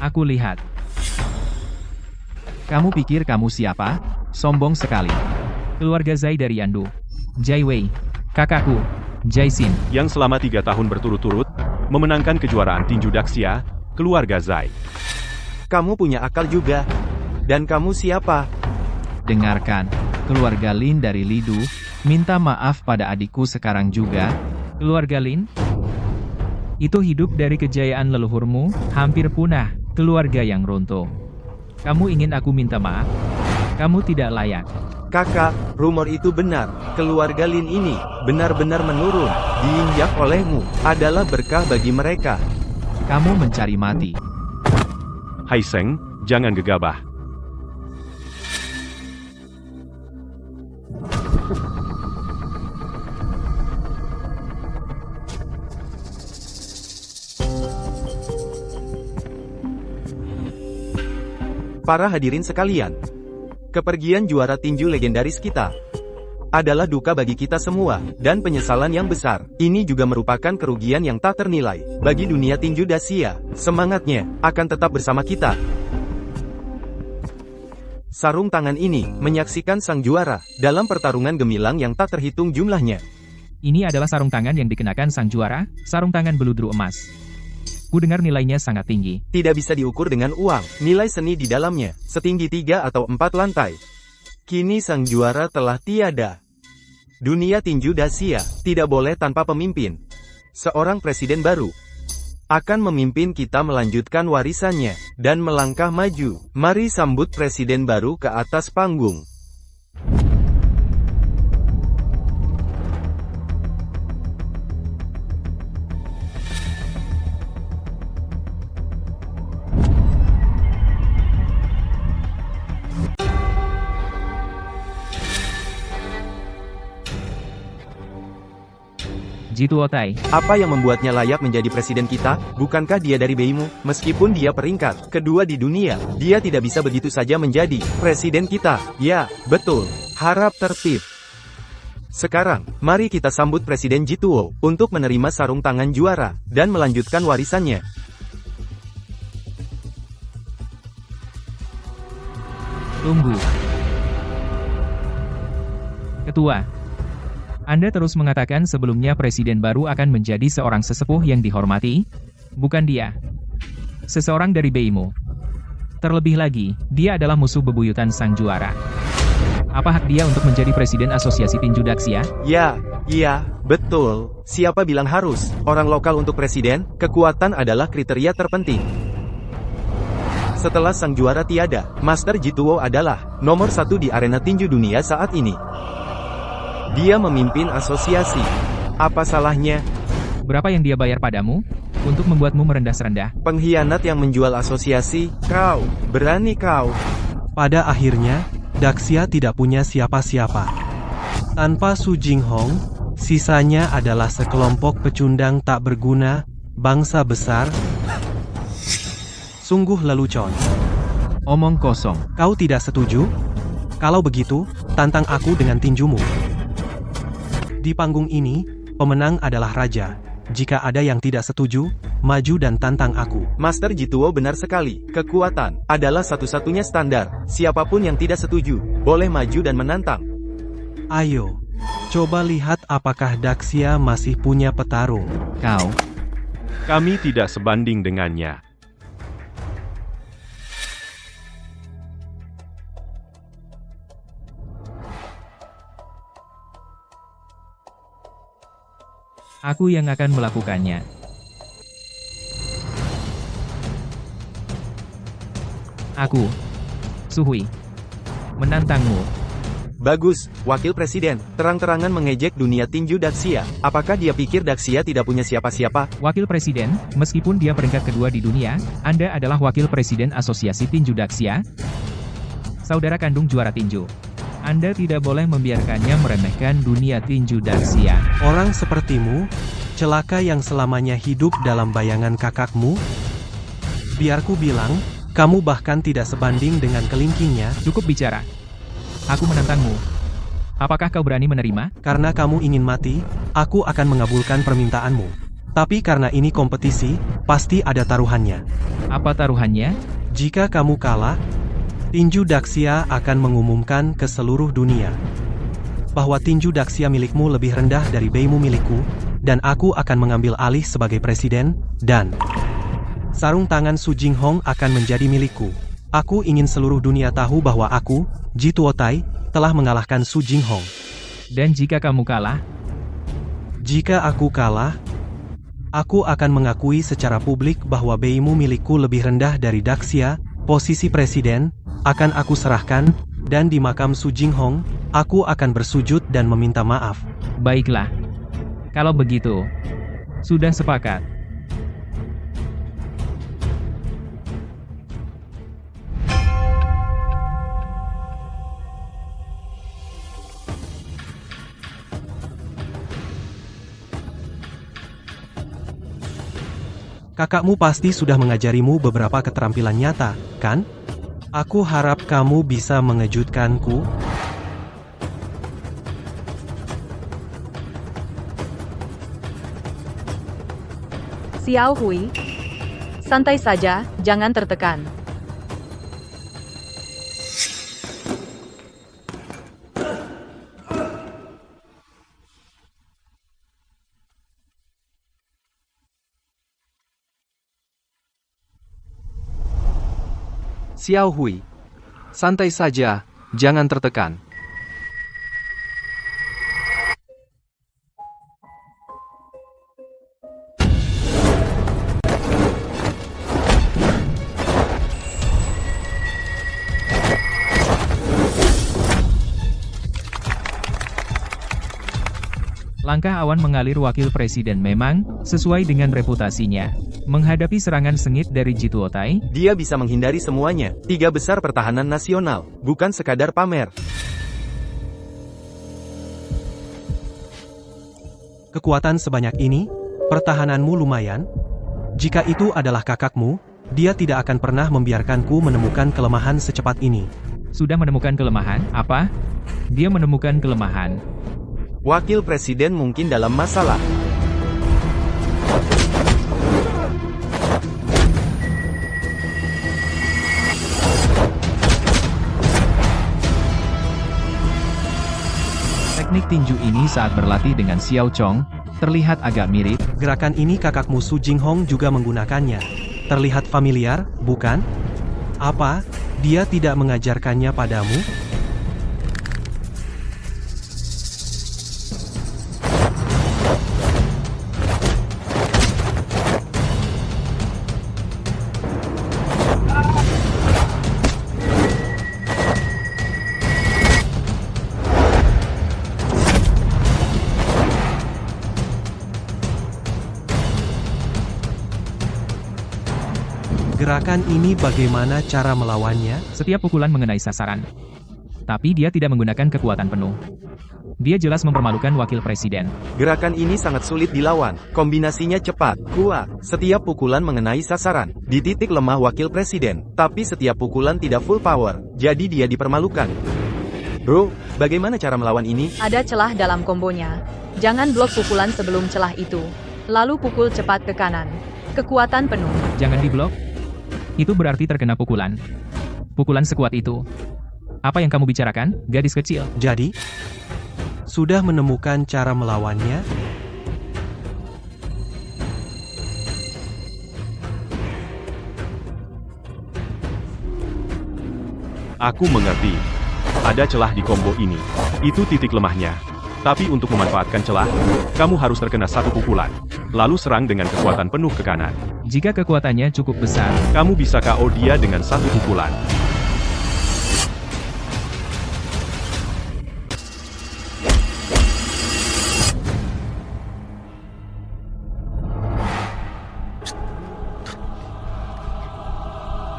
Aku lihat. Kamu pikir kamu siapa? Sombong sekali. Keluarga Zai dari Yandu. Jai Wei. Kakakku. Jai Xin. Yang selama 3 tahun berturut-turut, memenangkan kejuaraan tinju Daxia, keluarga Zai. Kamu punya akal juga. Dan kamu siapa? Dengarkan, keluarga Lin dari Lidu, Minta maaf pada adikku sekarang juga. Keluarga Lin? Itu hidup dari kejayaan leluhurmu, hampir punah, keluarga yang runtuh. Kamu ingin aku minta maaf? Kamu tidak layak. Kakak, rumor itu benar. Keluarga Lin ini benar-benar menurun. Diinjak olehmu adalah berkah bagi mereka. Kamu mencari mati. Hai Seng, jangan gegabah. Para hadirin sekalian, kepergian juara tinju legendaris kita adalah duka bagi kita semua, dan penyesalan yang besar. Ini juga merupakan kerugian yang tak ternilai bagi dunia tinju Dacia. Semangatnya akan tetap bersama kita. Sarung tangan ini menyaksikan sang juara dalam pertarungan gemilang yang tak terhitung jumlahnya. Ini adalah sarung tangan yang dikenakan sang juara, sarung tangan beludru emas. Ku dengar nilainya sangat tinggi. Tidak bisa diukur dengan uang, nilai seni di dalamnya, setinggi 3 atau 4 lantai. Kini sang juara telah tiada. Dunia tinju Dacia tidak boleh tanpa pemimpin. Seorang presiden baru akan memimpin kita melanjutkan warisannya, dan melangkah maju. Mari sambut presiden baru ke atas panggung. Jituotai. Apa yang membuatnya layak menjadi presiden kita? Bukankah dia dari Beimu? Meskipun dia peringkat kedua di dunia, dia tidak bisa begitu saja menjadi presiden kita. Ya, betul. Harap tertib. Sekarang, mari kita sambut Presiden Jituo untuk menerima sarung tangan juara dan melanjutkan warisannya. Tunggu. Ketua. Anda terus mengatakan sebelumnya presiden baru akan menjadi seorang sesepuh yang dihormati? Bukan dia. Seseorang dari Beimu. Terlebih lagi, dia adalah musuh bebuyutan sang juara. Apa hak dia untuk menjadi presiden asosiasi tinju Dacia? Ya, iya, betul. Siapa bilang harus orang lokal untuk presiden? Kekuatan adalah kriteria terpenting. Setelah sang juara tiada, Master Jituo adalah nomor 1 di arena tinju dunia saat ini. Dia memimpin asosiasi. Apa salahnya? Berapa yang dia bayar padamu untuk membuatmu merendah-rendah? Pengkhianat yang menjual asosiasi, kau. Berani kau. Pada akhirnya, Dacia tidak punya siapa-siapa. Tanpa Su Jinghong, sisanya adalah sekelompok pecundang tak berguna, bangsa besar. Sungguh lelucon. Omong kosong. Kau tidak setuju? Kalau begitu, tantang aku dengan tinjumu. Di panggung ini, pemenang adalah raja. Jika ada yang tidak setuju, maju dan tantang aku. Master Jituo benar sekali. Kekuatan adalah satu-satunya standar. Siapapun yang tidak setuju, boleh maju dan menantang. Ayo, coba lihat apakah Dacia masih punya petarung. Kau. Kami tidak sebanding dengannya. Aku yang akan melakukannya. Aku, Suhui, menantangmu. Bagus, Wakil Presiden, terang-terangan mengejek dunia tinju Dacia. Apakah dia pikir Dacia tidak punya siapa-siapa? Wakil Presiden, meskipun dia peringkat kedua di dunia, Anda adalah Wakil Presiden Asosiasi Tinju Dacia, saudara kandung juara tinju. Anda tidak boleh membiarkannya meremehkan dunia tinju Dacia. Orang sepertimu, celaka yang selamanya hidup dalam bayangan kakakmu? Biarku bilang, kamu bahkan tidak sebanding dengan kelingkingnya. Cukup bicara. Aku menantangmu. Apakah kau berani menerima? Karena kamu ingin mati, aku akan mengabulkan permintaanmu. Tapi karena ini kompetisi, pasti ada taruhannya. Apa taruhannya? Jika kamu kalah, tinju Dacia akan mengumumkan ke seluruh dunia bahwa tinju Dacia milikmu lebih rendah dari Beimu milikku, dan aku akan mengambil alih sebagai presiden, dan sarung tangan Su Jinghong akan menjadi milikku. Aku ingin seluruh dunia tahu bahwa aku, Jituotai, telah mengalahkan Su Jinghong. Dan jika kamu kalah, Jika aku kalah, aku akan mengakui secara publik bahwa bayimu milikku lebih rendah dari Daxia, posisi presiden, akan aku serahkan, dan di makam Su Jinghong, aku akan bersujud dan meminta maaf. baiklah. Kalau begitu, sudah sepakat. Kakakmu pasti sudah mengajarimu beberapa keterampilan nyata, kan? Aku harap kamu bisa mengejutkanku. Xiao Hui, santai saja, jangan tertekan. Xiao Hui, santai saja, jangan tertekan. Langkah awan mengalir wakil presiden memang sesuai dengan reputasinya. Menghadapi serangan sengit dari Jituotai, Dia bisa menghindari semuanya. 3 besar pertahanan nasional, bukan sekadar pamer. Kekuatan sebanyak ini, pertahananmu lumayan. Jika itu adalah kakakmu, dia tidak akan pernah membiarkanku menemukan kelemahan secepat ini. sudah menemukan kelemahan, apa? Dia menemukan kelemahan. Wakil presiden mungkin dalam masalah. Teknik tinju ini saat berlatih dengan Xiao Chong, terlihat agak mirip. Gerakan ini kakakmu Su Jinghong juga menggunakannya. Terlihat familiar, bukan? Apa? Dia tidak mengajarkannya padamu? Gerakan ini bagaimana cara melawannya? Setiap pukulan mengenai sasaran. Tapi dia tidak menggunakan kekuatan penuh. Dia jelas mempermalukan wakil presiden. Gerakan ini sangat sulit dilawan. Kombinasinya cepat, kuat. Setiap pukulan mengenai sasaran. Di titik lemah wakil presiden. Tapi setiap pukulan tidak full power. Jadi dia dipermalukan. Bro, bagaimana cara melawan ini? Ada celah dalam kombonya. Jangan blok pukulan sebelum celah itu. Lalu pukul cepat ke kanan. Kekuatan penuh. Jangan diblok. Itu berarti terkena pukulan. Pukulan sekuat itu. Apa yang kamu bicarakan, gadis kecil? Jadi, sudah menemukan cara melawannya? Aku mengerti. Ada celah di combo ini. Itu titik lemahnya. Tapi untuk memanfaatkan celah, kamu harus terkena satu pukulan. Lalu serang dengan kekuatan penuh ke kanan. Jika kekuatannya cukup besar, Kamu bisa KO dia dengan satu pukulan.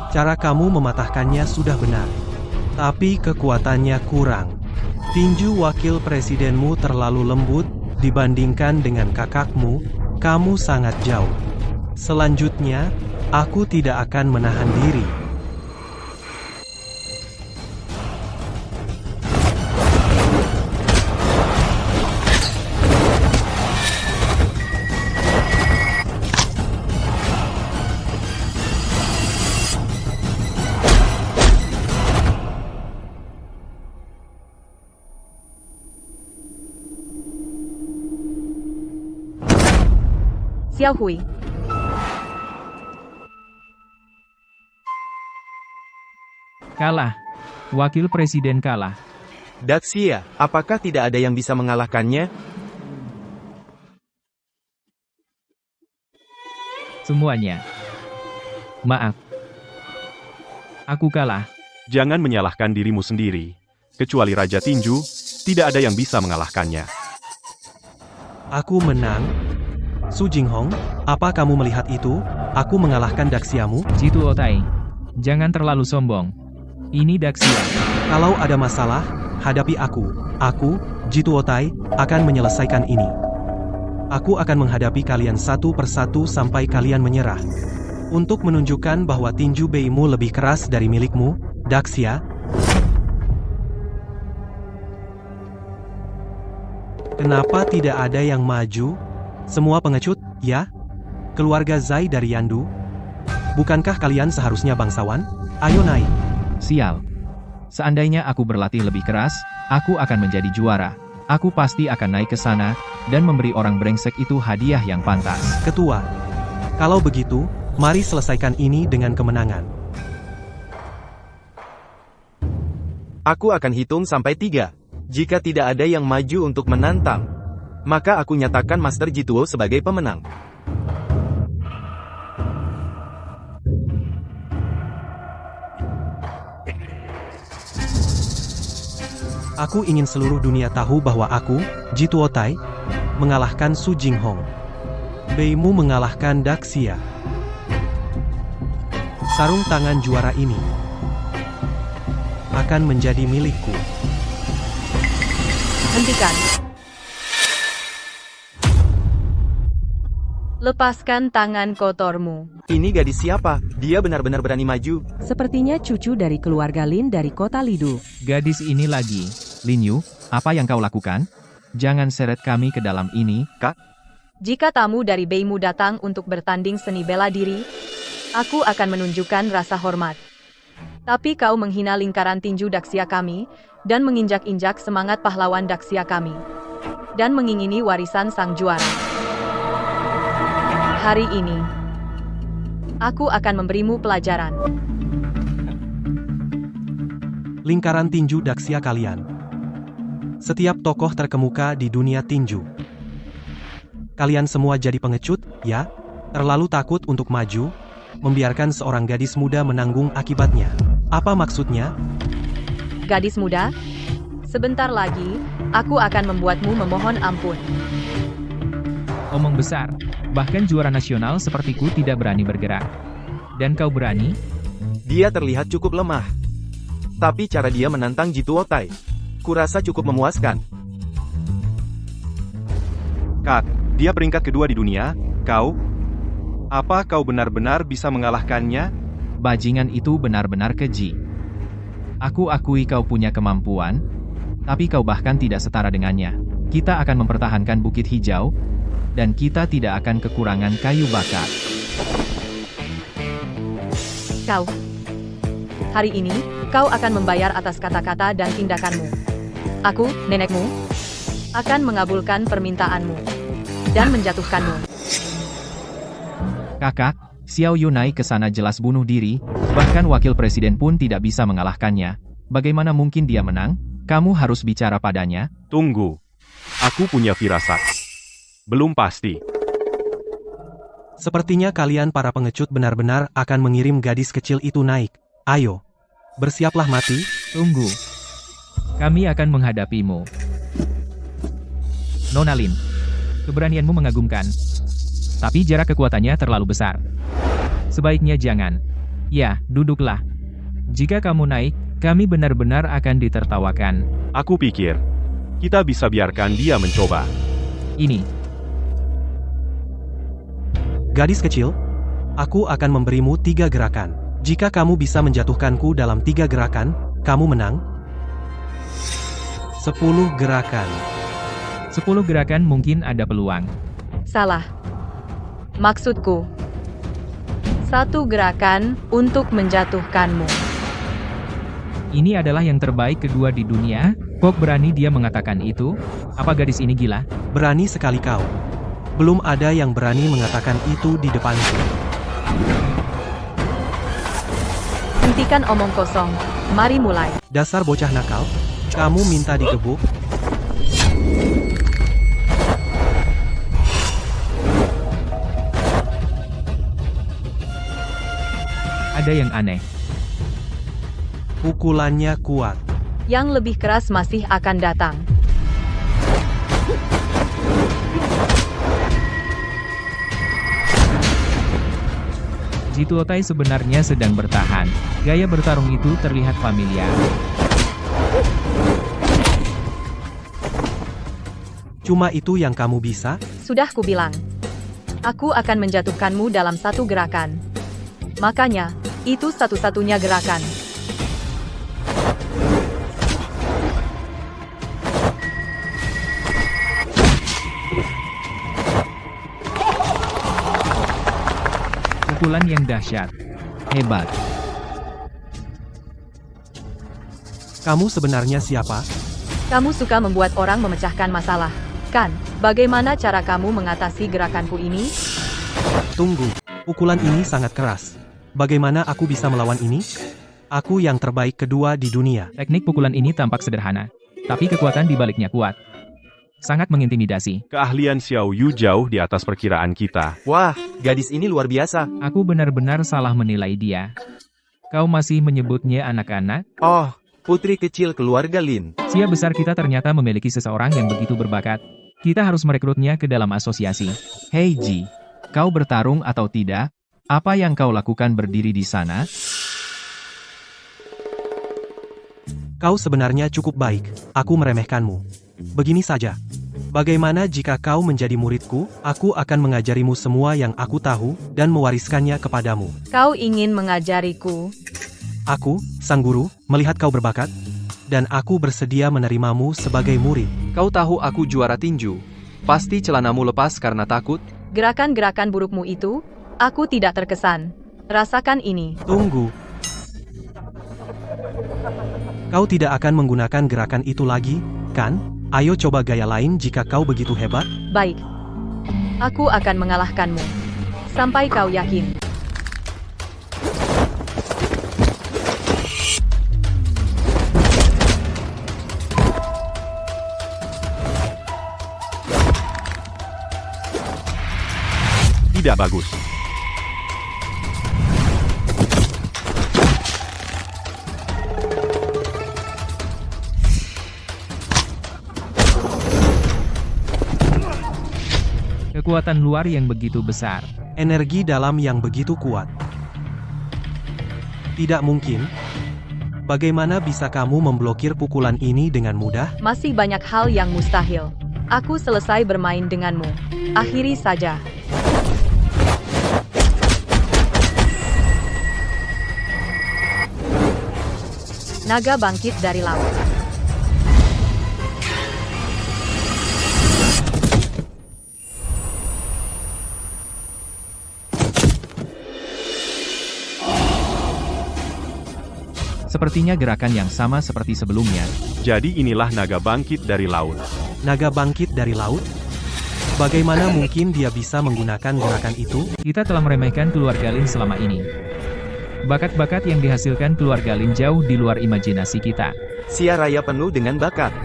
Cara kamu mematahkannya sudah benar. Tapi kekuatannya kurang. Tinju wakil presidenmu terlalu lembut, dibandingkan dengan kakakmu, kamu sangat jauh. Selanjutnya, aku tidak akan menahan diri. Xiao Hui. kalah. Wakil presiden kalah. Daxia, apakah tidak ada yang bisa mengalahkannya? Semuanya. Maaf. Aku kalah. Jangan menyalahkan dirimu sendiri. Kecuali Raja Tinju, tidak ada yang bisa mengalahkannya. Aku menang. Su Jinghong, apa kamu melihat itu? Aku mengalahkan Daxiamu. Jitu Otai. Jangan terlalu sombong. Ini Daxia. Kalau ada masalah, hadapi aku. Aku, Jitu Otai, akan menyelesaikan ini. Aku akan menghadapi kalian satu persatu sampai kalian menyerah. Untuk menunjukkan bahwa tinju Beimu lebih keras dari milikmu, Daxia. Kenapa tidak ada yang maju? Semua pengecut, ya? Keluarga Zai dari Yandu? Bukankah kalian seharusnya bangsawan? Ayo naik. Sial. Seandainya aku berlatih lebih keras, aku akan menjadi juara. Aku pasti akan naik ke sana, dan memberi orang brengsek itu hadiah yang pantas. Ketua, kalau begitu, mari selesaikan ini dengan kemenangan. Aku akan hitung sampai 3. Jika tidak ada yang maju untuk menantang, maka aku nyatakan Master Jituo sebagai pemenang. Aku ingin seluruh dunia tahu bahwa aku, Jituo Tai, mengalahkan Su Jinghong. Beimu mengalahkan Daxia. Sarung tangan juara ini akan menjadi milikku. Hentikan. Lepaskan tangan kotormu. Ini gadis siapa? Dia benar-benar berani maju. Sepertinya cucu dari keluarga Lin dari kota Lidu. Gadis ini lagi. Lin Yu, apa yang kau lakukan? Jangan seret kami ke dalam ini, Kak. Jika tamu dari Beimu datang untuk bertanding seni bela diri, aku akan menunjukkan rasa hormat. Tapi kau menghina lingkaran tinju Daxia kami, dan menginjak-injak semangat pahlawan Daxia kami. Dan mengingini warisan sang juara. Hari ini, aku akan memberimu pelajaran. Lingkaran tinju Daxia kalian. Setiap tokoh terkemuka di dunia tinju. Kalian semua jadi pengecut, ya? Terlalu takut untuk maju, membiarkan seorang gadis muda menanggung akibatnya. Apa maksudnya? Gadis muda, sebentar lagi, aku akan membuatmu memohon ampun. Omong besar. Bahkan juara nasional sepertiku tidak berani bergerak. Dan kau berani? Dia terlihat cukup lemah. Tapi cara dia menantang Jituo Tai, kurasa cukup memuaskan. Kak, dia peringkat kedua di dunia. Kau? Apa kau benar-benar bisa mengalahkannya? Bajingan itu benar-benar keji. Aku akui kau punya kemampuan, tapi kau bahkan tidak setara dengannya. Kita akan mempertahankan Bukit Hijau, dan kita tidak akan kekurangan kayu bakar. Kau. Hari ini, kau akan membayar atas kata-kata dan tindakanmu. Aku, nenekmu, akan mengabulkan permintaanmu. Dan menjatuhkanmu. Kakak, Xiao Yu naik ke sana jelas bunuh diri, bahkan wakil presiden pun tidak bisa mengalahkannya. Bagaimana mungkin dia menang? Kamu harus bicara padanya. Tunggu. Aku punya firasat. Belum pasti. Sepertinya kalian para pengecut benar-benar akan mengirim gadis kecil itu naik. Ayo, bersiaplah mati. Tunggu. Kami akan menghadapimu. Nona Lin, keberanianmu mengagumkan. Tapi jarak kekuatannya terlalu besar. Sebaiknya jangan. Ya, duduklah. Jika kamu naik, kami benar-benar akan ditertawakan. Aku pikir, kita bisa biarkan dia mencoba. Ini. Gadis kecil, aku akan memberimu 3 gerakan. Jika kamu bisa menjatuhkanku dalam 3 gerakan, kamu menang. 10 gerakan. 10 gerakan mungkin ada peluang. Salah. Maksudku, 1 gerakan untuk menjatuhkanmu. Ini adalah yang terbaik kedua di dunia. Kok berani dia mengatakan itu? Apa gadis ini gila? Berani sekali kau. Belum ada yang berani mengatakan itu di depanku. Hentikan omong kosong. Mari mulai. Dasar bocah nakal. Kamu minta digebuk? Ada yang aneh. Pukulannya kuat. Yang lebih keras masih akan datang. Jituotai sebenarnya sedang bertahan. Gaya bertarung itu terlihat familiar. Cuma itu yang kamu bisa? Sudah kubilang. Aku akan menjatuhkanmu dalam satu gerakan. Makanya, itu satu-satunya gerakan. Pukulan yang dahsyat. Hebat. Kamu sebenarnya siapa? Kamu suka membuat orang memecahkan masalah, kan? Bagaimana cara kamu mengatasi gerakanku ini? Tunggu, pukulan ini sangat keras. Bagaimana aku bisa melawan ini? Aku yang terbaik kedua di dunia. Teknik pukulan ini tampak sederhana, tapi kekuatan di baliknya kuat. Sangat mengintimidasi. Keahlian Xiao Yu jauh di atas perkiraan kita. Wah, gadis ini luar biasa. Aku benar-benar salah menilai dia. Kau masih menyebutnya anak-anak? Oh, putri kecil keluarga Lin. Sia besar kita ternyata memiliki seseorang yang begitu berbakat. Kita harus merekrutnya ke dalam asosiasi. Hei Ji, kau bertarung atau tidak? Apa yang kau lakukan berdiri di sana? Kau sebenarnya cukup baik. Aku meremehkanmu. Begini saja. Bagaimana jika kau menjadi muridku? Aku akan mengajarimu semua yang aku tahu dan mewariskannya kepadamu. Kau ingin mengajariku? Aku, sang guru, melihat kau berbakat, dan aku bersedia menerimamu sebagai murid. Kau tahu aku juara tinju. Pasti celanamu lepas karena takut. Gerakan-gerakan burukmu itu, aku tidak terkesan. Rasakan ini. Tunggu. Kau tidak akan menggunakan gerakan itu lagi, kan? Ayo coba gaya lain jika kau begitu hebat. Baik. Aku akan mengalahkanmu. Sampai kau yakin. Tidak bagus. Kekuatan luar yang begitu besar. Energi dalam yang begitu kuat. Tidak mungkin. Bagaimana bisa kamu memblokir pukulan ini dengan mudah? Masih banyak hal yang mustahil. Aku selesai bermain denganmu. Akhiri saja. Naga bangkit dari laut. Sepertinya gerakan yang sama seperti sebelumnya. Jadi inilah naga bangkit dari laut. Naga bangkit dari laut? Bagaimana mungkin dia bisa menggunakan gerakan itu? Kita telah meremehkan keluarga Lin selama ini. Bakat-bakat yang dihasilkan keluarga Lin jauh di luar imajinasi kita. Sia Raya penuh dengan bakat.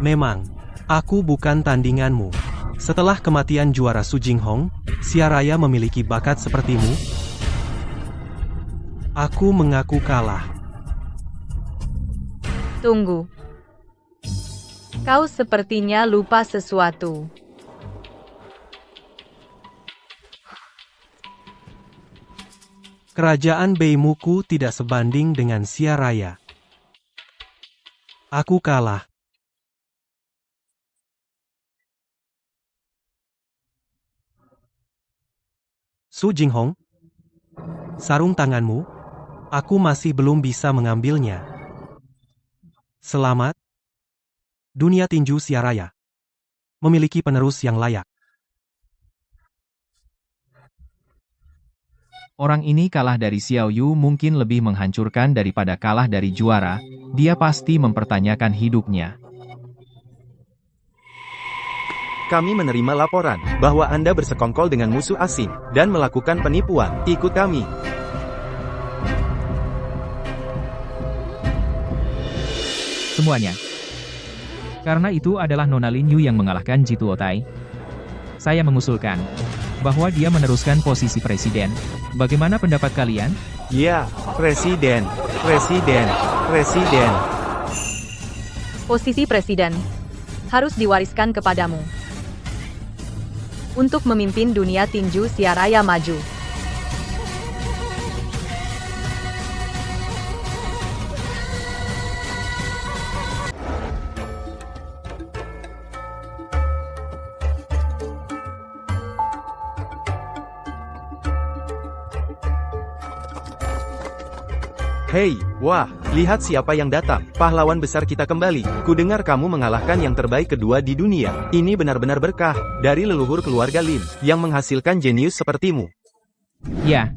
Memang, aku bukan tandinganmu. Setelah kematian juara Su Jinghong, Sia Raya memiliki bakat sepertimu. Aku mengaku kalah. Tunggu. Kau sepertinya lupa sesuatu. Kerajaan Beimuku tidak sebanding dengan Sia Raya. Aku kalah. Su Jinghong, sarung tanganmu, aku masih belum bisa mengambilnya. Selamat. Dunia tinju Sia Raya memiliki penerus yang layak. Orang ini kalah dari Xiao Yu mungkin lebih menghancurkan daripada kalah dari juara. Dia pasti mempertanyakan hidupnya. Kami menerima laporan bahwa Anda bersekongkol dengan musuh asing dan melakukan penipuan. Ikut kami. Semuanya. Karena itu adalah Nona Lin Yu yang mengalahkan Jitu Otai. Saya mengusulkan bahwa dia meneruskan posisi presiden. Bagaimana pendapat kalian? Ya, Presiden. Posisi presiden harus diwariskan kepadamu untuk memimpin dunia tinju Siaraya maju. Hei, wah, lihat siapa yang datang. Pahlawan besar kita kembali. Kudengar kamu mengalahkan yang terbaik kedua di dunia. Ini benar-benar berkah dari leluhur keluarga Lin yang menghasilkan jenius sepertimu. Ya,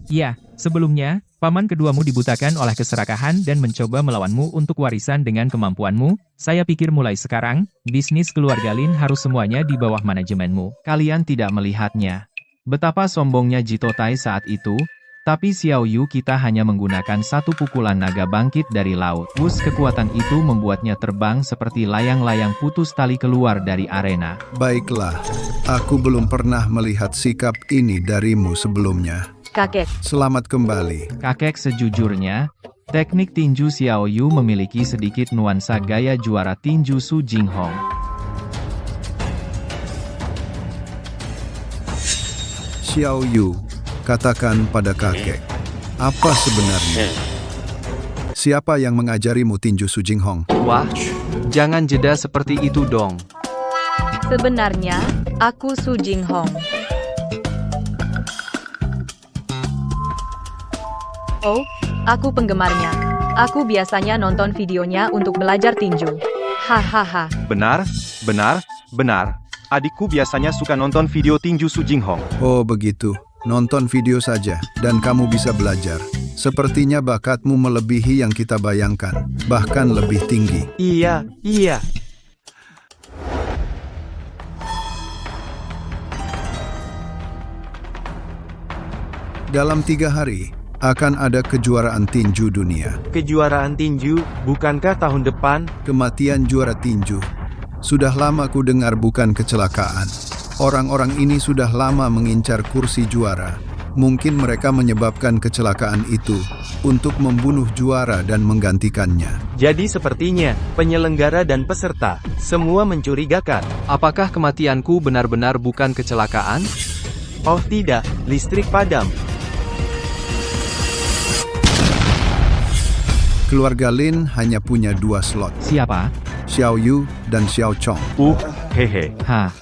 sebelumnya, paman keduamu dibutakan oleh keserakahan dan mencoba melawanmu untuk warisan dengan kemampuanmu. Saya pikir mulai sekarang, bisnis keluarga Lin harus semuanya di bawah manajemenmu. Kalian tidak melihatnya. Betapa sombongnya Jitotai saat itu. Tapi Xiao Yu kita hanya menggunakan satu pukulan naga bangkit dari laut. Wus kekuatan itu membuatnya terbang seperti layang-layang putus tali keluar dari arena. Baiklah, aku belum pernah melihat sikap ini darimu sebelumnya. Kakek, Selamat kembali. Kakek sejujurnya, teknik tinju Xiao Yu memiliki sedikit nuansa gaya juara tinju Su Jinghong. Xiao Yu, katakan pada kakek, apa sebenarnya? Siapa yang mengajarimu tinju Su Jinghong? Wah, jangan jeda seperti itu dong. sebenarnya aku Su Jinghong. Oh, aku penggemarnya. Aku biasanya nonton videonya untuk belajar tinju. Hahaha. Benar. Adikku biasanya suka nonton video tinju Su Jinghong. Oh begitu, nonton video saja, dan kamu bisa belajar. Sepertinya bakatmu melebihi yang kita bayangkan, bahkan lebih tinggi. Iya. Dalam 3 hari, akan ada kejuaraan tinju dunia. Kejuaraan tinju, bukankah tahun depan? Kematian juara tinju. Sudah lama ku dengar bukan kecelakaan. Orang-orang ini sudah lama mengincar kursi juara. Mungkin mereka menyebabkan kecelakaan itu untuk membunuh juara dan menggantikannya. Jadi sepertinya, penyelenggara dan peserta, semua mencurigakan. Apakah kematianku benar-benar bukan kecelakaan? Oh tidak, listrik padam. Keluarga Lin hanya punya 2 slot, Siapa? Xiao Yu dan Xiao Chong. Hehe.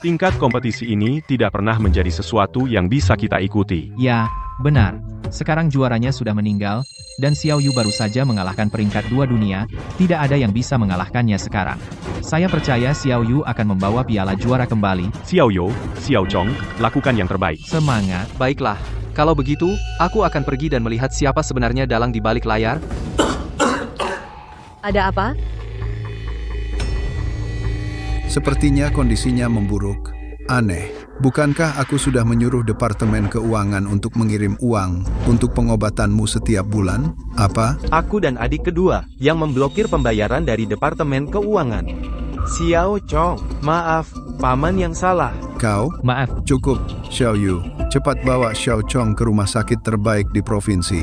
Tingkat kompetisi ini tidak pernah menjadi sesuatu yang bisa kita ikuti. Ya, benar. Sekarang juaranya sudah meninggal, dan Xiao Yu baru saja mengalahkan peringkat 2 dunia, tidak ada yang bisa mengalahkannya sekarang. Saya percaya Xiao Yu akan membawa piala juara kembali. Xiao Yu, Xiao Chong, lakukan yang terbaik. Semangat. Baiklah, kalau begitu, aku akan pergi dan melihat siapa sebenarnya dalang di balik layar. Ada apa? Sepertinya kondisinya memburuk. Aneh, bukankah aku sudah menyuruh Departemen Keuangan untuk mengirim uang untuk pengobatanmu setiap bulan? Apa? Aku dan adik kedua yang memblokir pembayaran dari Departemen Keuangan. Xiao Chong, maaf, paman yang salah. Kau? Maaf, Cukup, Xiao Yu. Cepat bawa Xiao Chong ke rumah sakit terbaik di provinsi.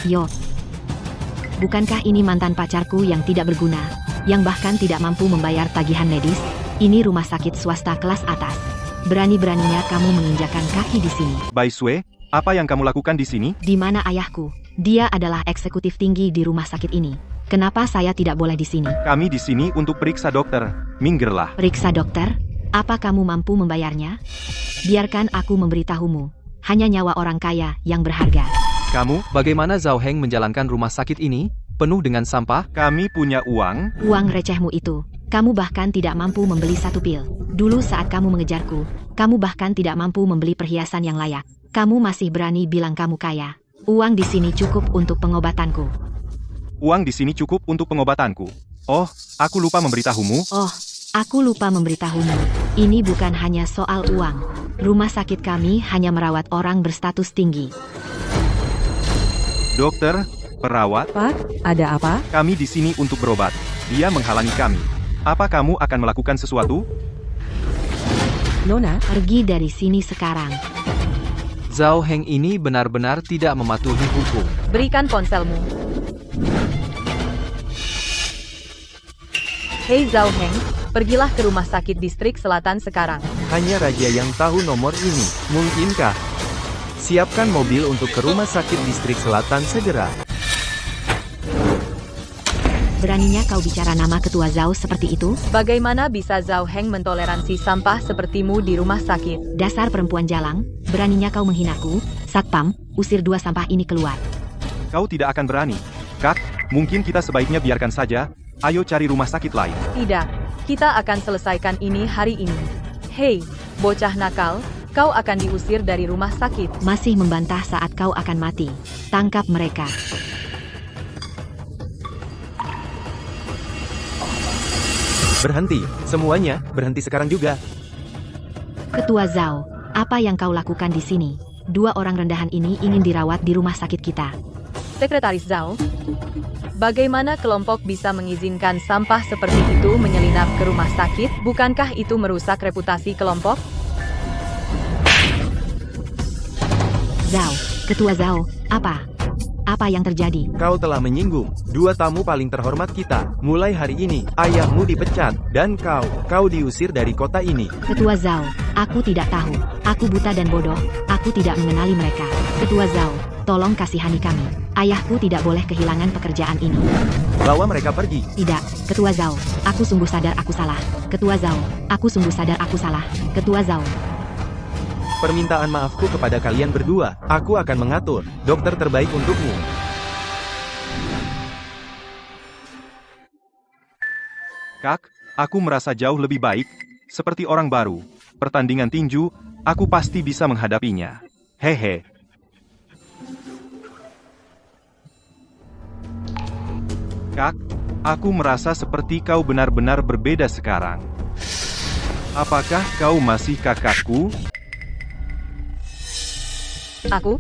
Yo, bukankah ini mantan pacarku yang tidak berguna, yang bahkan tidak mampu membayar tagihan medis? Ini rumah sakit swasta kelas atas. Berani-beraninya kamu menginjakan kaki di sini. Bai Sui, apa yang kamu lakukan di sini? Di mana ayahku? Dia adalah eksekutif tinggi di rumah sakit ini. Kenapa saya tidak boleh di sini? Kami di sini untuk periksa dokter. Minggirlah. Periksa dokter? Apa kamu mampu membayarnya? Biarkan aku memberitahumu. Hanya nyawa orang kaya yang berharga. Kamu, bagaimana Zhao Heng menjalankan rumah sakit ini? Penuh dengan sampah? Kami punya uang. Uang recehmu itu. Kamu bahkan tidak mampu membeli 1 pil. Dulu saat kamu mengejarku, kamu bahkan tidak mampu membeli perhiasan yang layak. Kamu masih berani bilang kamu kaya. Uang di sini cukup untuk pengobatanku. Uang di sini cukup untuk pengobatanku. Oh, aku lupa memberitahumu. Oh, aku lupa memberitahumu. Ini bukan hanya soal uang. Rumah sakit kami hanya merawat orang berstatus tinggi. Dokter, perawat, Pak, ada apa? kami di sini untuk berobat. Dia menghalangi kami. Apa kamu akan melakukan sesuatu? Nona, Pergi dari sini sekarang. Zhao Heng ini benar-benar tidak mematuhi hukum. Berikan ponselmu. Hei Zhao Heng, pergilah ke rumah sakit distrik selatan sekarang. Hanya raja yang tahu nomor ini. Mungkinkah? Siapkan mobil untuk ke rumah sakit distrik selatan segera. Beraninya kau bicara nama ketua Zhao seperti itu? Bagaimana bisa Zhao Heng mentoleransi sampah sepertimu di rumah sakit? Dasar perempuan jalang, beraninya kau menghinaku. Satpam, usir dua sampah ini keluar. Kau tidak akan berani. Kak, mungkin kita sebaiknya biarkan saja. Ayo cari rumah sakit lain. Tidak, kita akan selesaikan ini hari ini. Hei, bocah nakal, kau akan diusir dari rumah sakit. Masih membantah saat kau akan mati. Tangkap mereka. Berhenti, semuanya, berhenti sekarang juga. Ketua Zhao, apa yang kau lakukan di sini? Dua orang rendahan ini ingin dirawat di rumah sakit kita. Sekretaris Zhao, bagaimana kelompok bisa mengizinkan sampah seperti itu menyelinap ke rumah sakit? Bukankah itu merusak reputasi kelompok? Zhao, Ketua Zhao, apa? Apa yang terjadi? Kau telah menyinggung dua tamu paling terhormat kita. Mulai hari ini, ayahmu dipecat, dan kau diusir dari kota ini. Ketua Zhao, aku tidak tahu. Aku buta dan bodoh. Aku tidak mengenali mereka. Ketua Zhao, tolong kasihani kami. Ayahku tidak boleh kehilangan pekerjaan ini. Bawa mereka pergi. Tidak, Ketua Zhao, aku sungguh sadar aku salah. Ketua Zhao, aku sungguh sadar aku salah. Ketua Zhao. Permintaan maafku kepada kalian berdua. Aku akan mengatur dokter terbaik untukmu. Kak, aku merasa jauh lebih baik. Seperti orang baru. Pertandingan tinju, aku pasti bisa menghadapinya. Hehe. Kak, aku merasa seperti kau benar-benar berbeda sekarang. Apakah kau masih kakakku? Aku?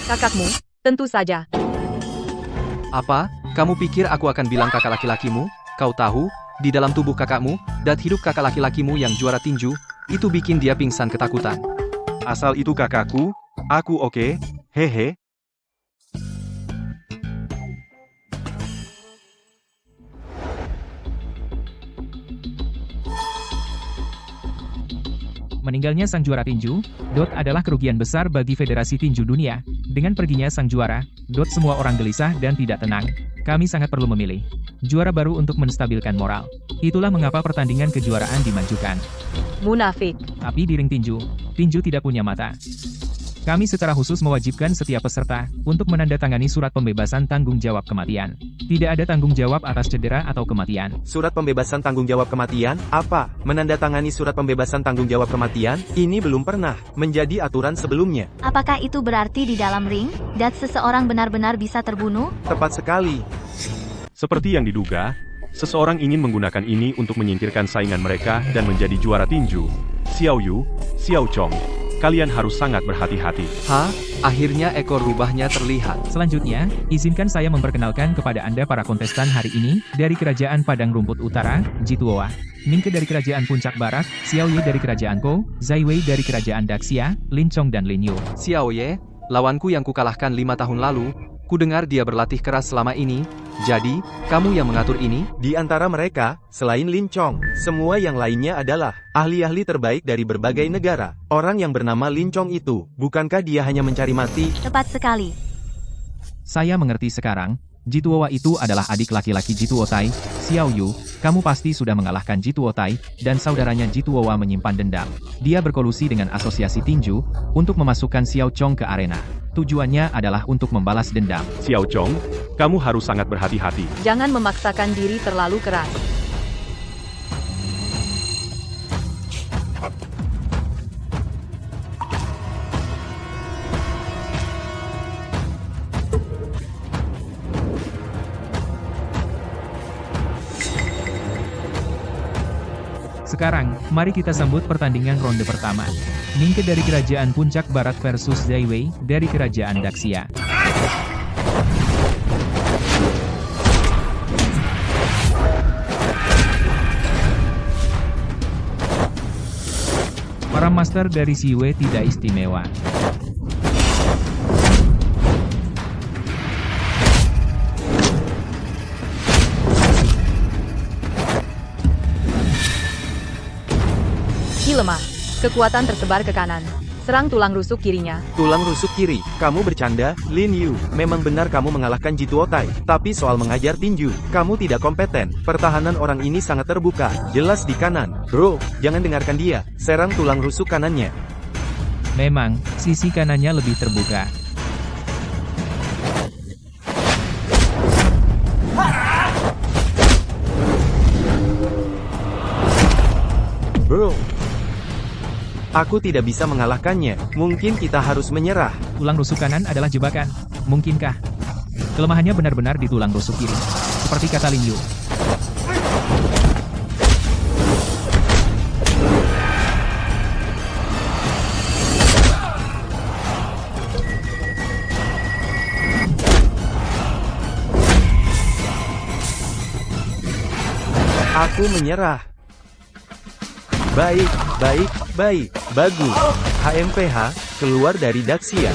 Kakakmu? Tentu saja. Apa? Kamu pikir aku akan bilang kakak laki-lakimu? Kau tahu, di dalam tubuh kakakmu, dat hidup kakak laki-lakimu yang juara tinju, itu bikin dia pingsan ketakutan. Asal itu kakakku, aku oke, hehe. Meninggalnya sang juara tinju, Dot adalah kerugian besar bagi Federasi Tinju Dunia. Dengan perginya sang juara, Dot semua orang gelisah dan tidak tenang. Kami sangat perlu memilih juara baru untuk menstabilkan moral. Itulah mengapa pertandingan kejuaraan dimajukan. Munafik. Tapi di ring tinju, tinju tidak punya mata. Kami secara khusus mewajibkan setiap peserta untuk menandatangani surat pembebasan tanggung jawab kematian. Tidak ada tanggung jawab atas cedera atau kematian. Surat pembebasan tanggung jawab kematian? Apa? Menandatangani surat pembebasan tanggung jawab kematian? Ini belum pernah menjadi aturan sebelumnya. Apakah itu berarti di dalam ring, dat seseorang benar-benar bisa terbunuh? Tepat sekali. Seperti yang diduga, seseorang ingin menggunakan ini untuk menyingkirkan saingan mereka dan menjadi juara tinju. Xiao Yu, Xiao Chong, kalian harus sangat berhati-hati. Akhirnya ekor rubahnya terlihat. Selanjutnya, izinkan saya memperkenalkan kepada Anda para kontestan hari ini, dari Kerajaan Padang Rumput Utara, Jituowa, Mingke dari Kerajaan Puncak Barat, Xiao Ye dari Kerajaan Ko, Zai Wei dari Kerajaan Daxia, Lin Chong dan Lin Yu. Xiao Ye, lawanku yang kukalahkan 5 tahun lalu, kudengar dia berlatih keras selama ini, jadi, kamu yang mengatur ini? Di antara mereka, selain Lin Chong, semua yang lainnya adalah ahli-ahli terbaik dari berbagai negara. Orang yang bernama Lin Chong itu, bukankah dia hanya mencari mati? Tepat sekali. Saya mengerti sekarang, Jituowa itu adalah adik laki-laki Jituotai, Xiao Yu, kamu pasti sudah mengalahkan Jituotai, dan saudaranya Jituowa menyimpan dendam. Dia berkolusi dengan asosiasi tinju, untuk memasukkan Xiao Chong ke arena. Tujuannya adalah untuk membalas dendam. Xiao Chong, kamu harus sangat berhati-hati. Jangan memaksakan diri terlalu keras. Sekarang, mari kita sambut pertandingan ronde pertama. Ningke dari Kerajaan Puncak Barat versus Zai Wei dari Kerajaan Daxia. Para master dari Siwe tidak istimewa. Ki lemah. Kekuatan tersebar ke kanan. Serang tulang rusuk kirinya. Tulang rusuk kiri, kamu bercanda, Lin Yu. Memang benar kamu mengalahkan Jituotai. Tapi soal mengajar tinju, kamu tidak kompeten. Pertahanan orang ini sangat terbuka. Jelas di kanan. Bro, jangan dengarkan dia. Serang tulang rusuk kanannya. Memang, sisi kanannya lebih terbuka. Bro, aku tidak bisa mengalahkannya. Mungkin kita harus menyerah. Tulang rusuk kanan adalah jebakan. Mungkinkah? Kelemahannya benar-benar di tulang rusuk kiri. Seperti kata Lin Yu. Aku menyerah. Baik, baik, baik. Bagus. HMPH, keluar dari Daxia.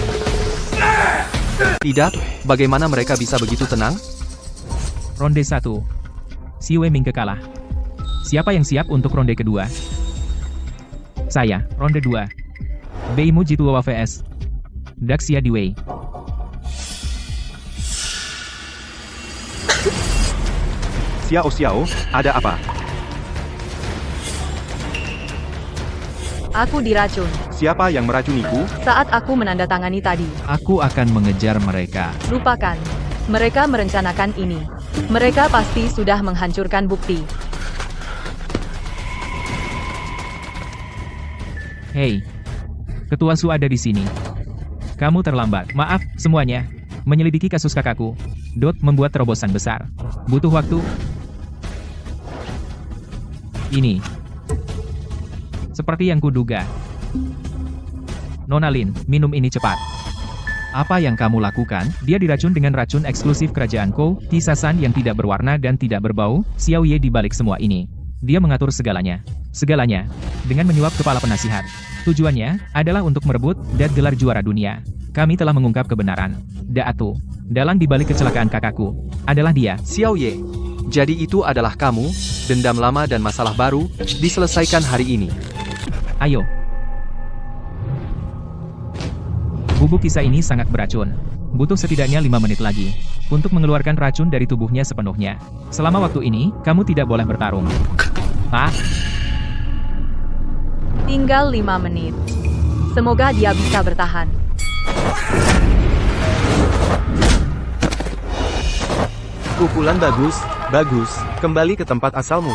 Tidak, bagaimana mereka bisa begitu tenang? Ronde 1. Siwe Mingke kalah. Siapa yang siap untuk ronde kedua? Saya, ronde 2. Beimu Jituowa vs Daxia Diwei. Xiao, ada apa? Aku diracun. Siapa yang meracuniku? Saat aku menandatangani tadi. Aku akan mengejar mereka. Lupakan. Mereka merencanakan ini. Mereka pasti sudah menghancurkan bukti. Hei. Ketua Su ada di sini. Kamu terlambat. Maaf, semuanya. Menyelidiki kasus kakakku. Membuat terobosan besar. Butuh waktu. Ini. Seperti yang kuduga. Nona Lin, minum ini cepat. Apa yang kamu lakukan? Dia diracun dengan racun eksklusif kerajaan Kou, Kisasan yang tidak berwarna dan tidak berbau. Xiao Ye di balik semua ini. Dia mengatur segalanya. Segalanya. Dengan menyuap kepala penasihat. Tujuannya adalah untuk merebut dan gelar juara dunia. Kami telah mengungkap kebenaran. Daatu. Dalang di balik kecelakaan kakakku. Adalah dia. Xiao Ye. Jadi itu adalah kamu, dendam lama dan masalah baru, diselesaikan hari ini. Ayo. Bubuk kisah ini sangat beracun. Butuh setidaknya 5 menit lagi untuk mengeluarkan racun dari tubuhnya sepenuhnya. Selama waktu ini, kamu tidak boleh bertarung. Tinggal 5 menit. Semoga dia bisa bertahan. Pukulan bagus, bagus. Kembali ke tempat asalmu.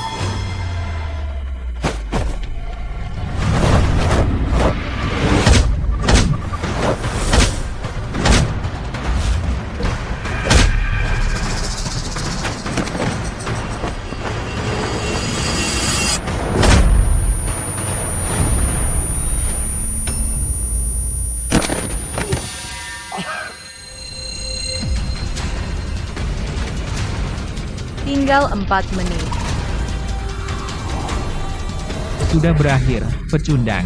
Tinggal 4 menit. Sudah berakhir, pecundang.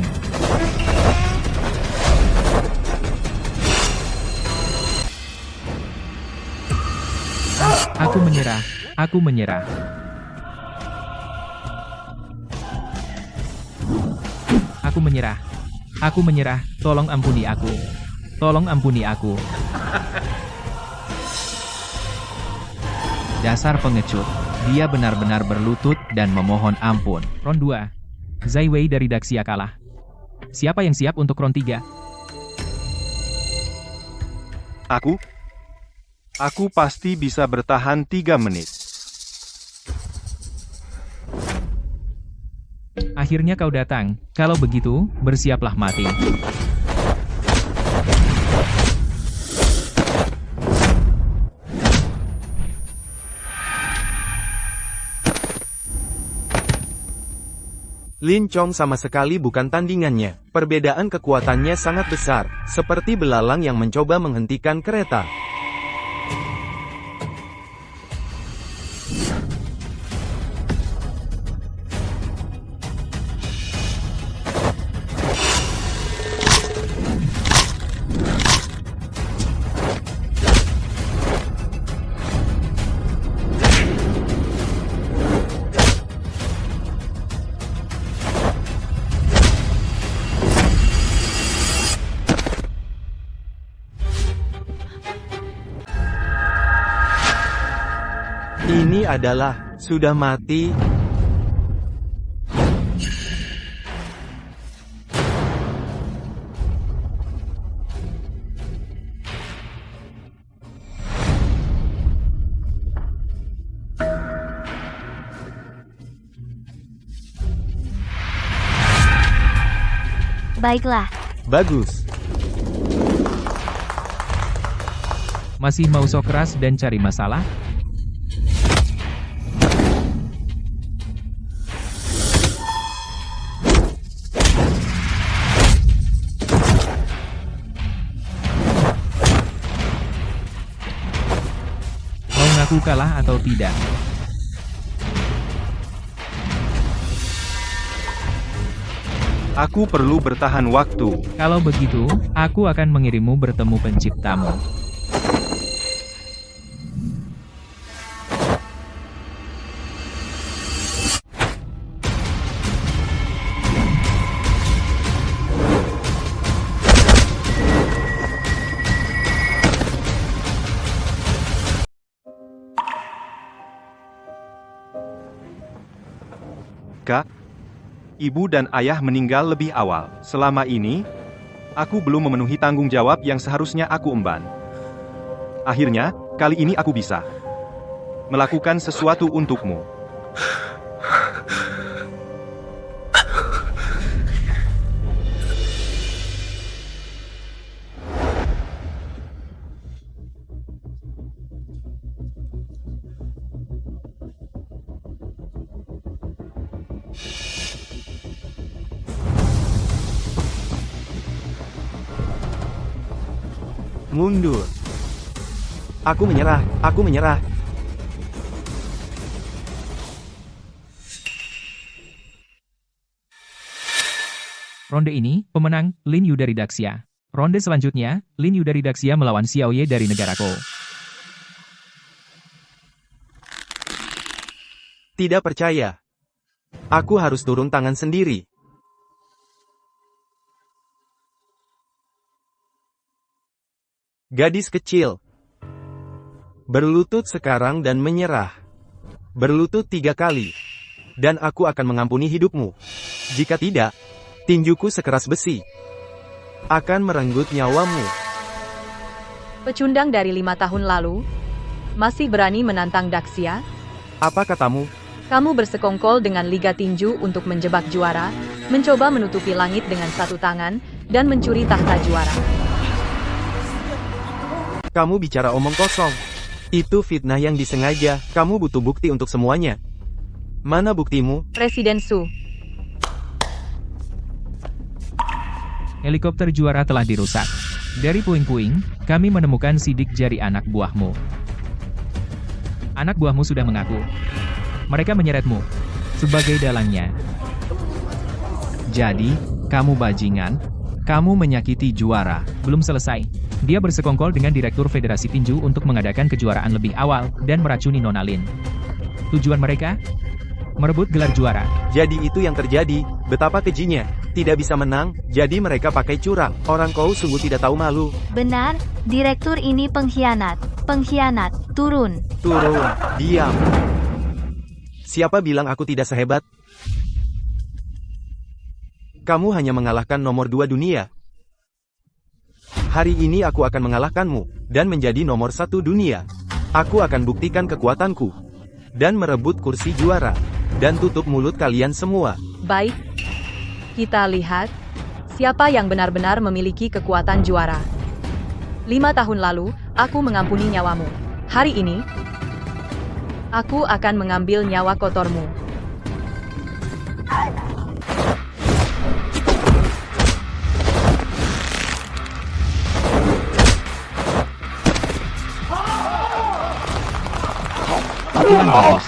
Aku menyerah. Aku menyerah. Aku menyerah. Aku menyerah. Tolong ampuni aku. Tolong ampuni aku. Dasar pengecut. Dia benar-benar berlutut dan memohon ampun. Ron 2. Zai Wei dari Daxia kalah. Siapa yang siap untuk ron 3? Aku pasti bisa bertahan 3 menit. Akhirnya kau datang. Kalau begitu, bersiaplah mati. Lin Chong sama sekali bukan tandingannya. Perbedaan kekuatannya sangat besar, seperti belalang yang mencoba menghentikan kereta. Ini adalah sudah mati. Baiklah. Bagus. Masih mau sok keras dan cari masalah? Mau ngaku kalah atau tidak? Aku perlu bertahan waktu. Kalau begitu, aku akan mengirimmu bertemu penciptamu. Kak, ibu dan ayah meninggal lebih awal. Selama ini, aku belum memenuhi tanggung jawab yang seharusnya aku emban. Akhirnya, kali ini aku bisa melakukan sesuatu untukmu. Mundur. Aku menyerah, aku menyerah. Ronde ini, pemenang, Lin Yu dari Daxia. Ronde selanjutnya, Lin Yu dari Daxia melawan Xiao Ye dari negara Ko. Tidak percaya. Aku harus turun tangan sendiri. Gadis kecil. Berlutut sekarang dan menyerah. Berlutut 3 kali. Dan aku akan mengampuni hidupmu. Jika tidak, tinjuku sekeras besi akan merenggut nyawamu. Pecundang dari 5 tahun lalu, masih berani menantang Daxia? Apa katamu? Kamu bersekongkol dengan Liga Tinju untuk menjebak juara, mencoba menutupi langit dengan satu tangan, dan mencuri tahta juara. Kamu bicara omong kosong. Itu fitnah yang disengaja. Kamu butuh bukti untuk semuanya. Mana buktimu? Presiden Su. Helikopter juara telah dirusak. Dari puing-puing, kami menemukan sidik jari anak buahmu. Anak buahmu sudah mengaku. Mereka menyeretmu sebagai dalangnya. Jadi, kamu bajingan, kamu menyakiti juara. Belum selesai. Dia bersekongkol dengan Direktur Federasi Tinju untuk mengadakan kejuaraan lebih awal dan meracuni Nona Lin. Tujuan mereka? Merebut gelar juara. Jadi itu yang terjadi. Betapa kejinya. Tidak bisa menang, jadi mereka pakai curang. Orang kau sungguh tidak tahu malu. Benar, direktur ini pengkhianat. Pengkhianat, turun. Turun, diam. Siapa bilang aku tidak sehebat? Kamu hanya mengalahkan nomor 2 dunia. Hari ini aku akan mengalahkanmu, dan menjadi nomor 1 dunia. Aku akan buktikan kekuatanku, dan merebut kursi juara, dan tutup mulut kalian semua. Baik. Kita lihat, siapa yang benar-benar memiliki kekuatan juara. 5 tahun lalu, aku mengampuni nyawamu. Hari ini, aku akan mengambil nyawa kotormu. bagus.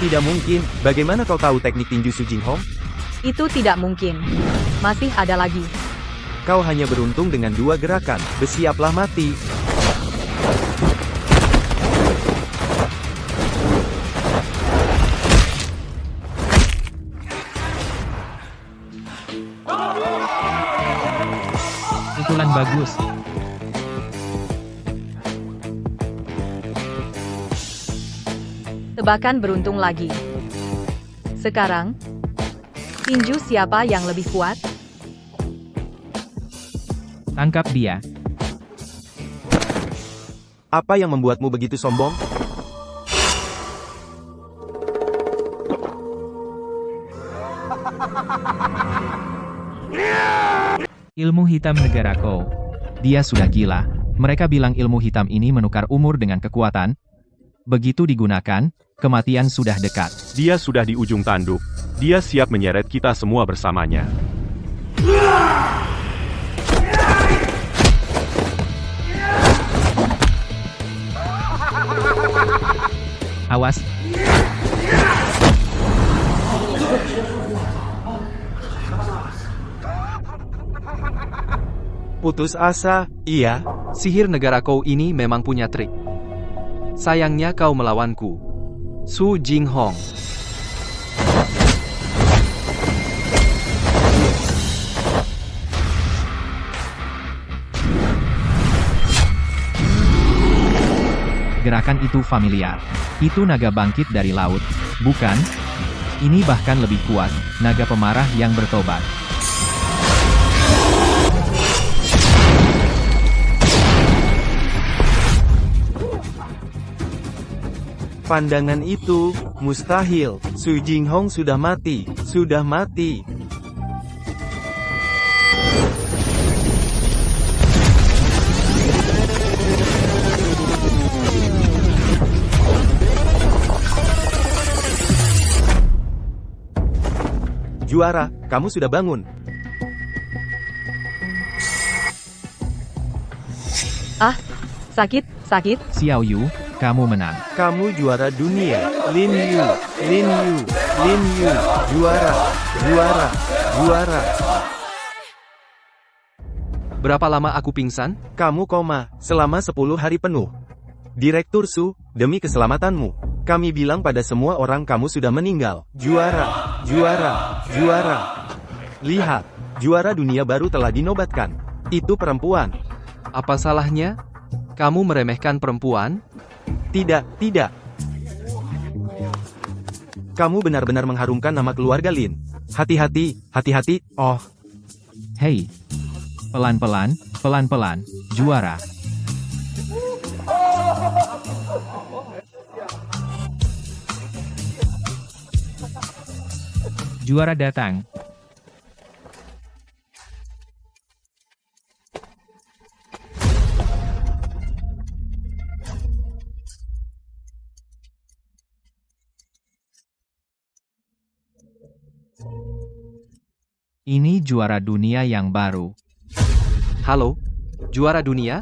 Tidak mungkin, bagaimana kau tahu teknik tinju Su Jinghong? Itu tidak mungkin. Masih ada lagi. Kau hanya beruntung dengan 2 gerakan, bersiaplah mati. Pukulan bagus. Tebakan beruntung lagi. Sekarang, tinju siapa yang lebih kuat? Tangkap dia. Apa yang membuatmu begitu sombong? Ilmu hitam negara Kou. Dia sudah gila. Mereka bilang ilmu hitam ini menukar umur dengan kekuatan. Begitu digunakan, kematian sudah dekat. Dia sudah di ujung tanduk. Dia siap menyeret kita semua bersamanya. Awas. Putus asa, iya. Sihir negara Kou ini memang punya trik. Sayangnya kau melawanku. Su Jinghong. Gerakan itu familiar. Itu naga bangkit dari laut, bukan? Ini bahkan lebih kuat, naga pemarah yang bertobat. Pandangan itu, mustahil. Su Jinghong sudah mati, sudah mati. Juara, kamu sudah bangun. Ah, sakit, sakit. Xiao Yu, kamu menang. Kamu juara dunia. Lin Yu, Lin Yu, Lin Yu, juara, juara, juara. Berapa lama aku pingsan? Kamu koma, selama 10 hari penuh. Direktur Su, demi keselamatanmu, kami bilang pada semua orang kamu sudah meninggal. Juara, juara, juara. Lihat, juara dunia baru telah dinobatkan. Itu perempuan. Apa salahnya? Kamu meremehkan perempuan? Tidak, tidak. Kamu benar-benar mengharumkan nama keluarga Lin. Hati-hati, hati-hati. Oh, Hei. Pelan-pelan, pelan-pelan, juara. Juara datang. Ini juara dunia yang baru. Halo, juara dunia?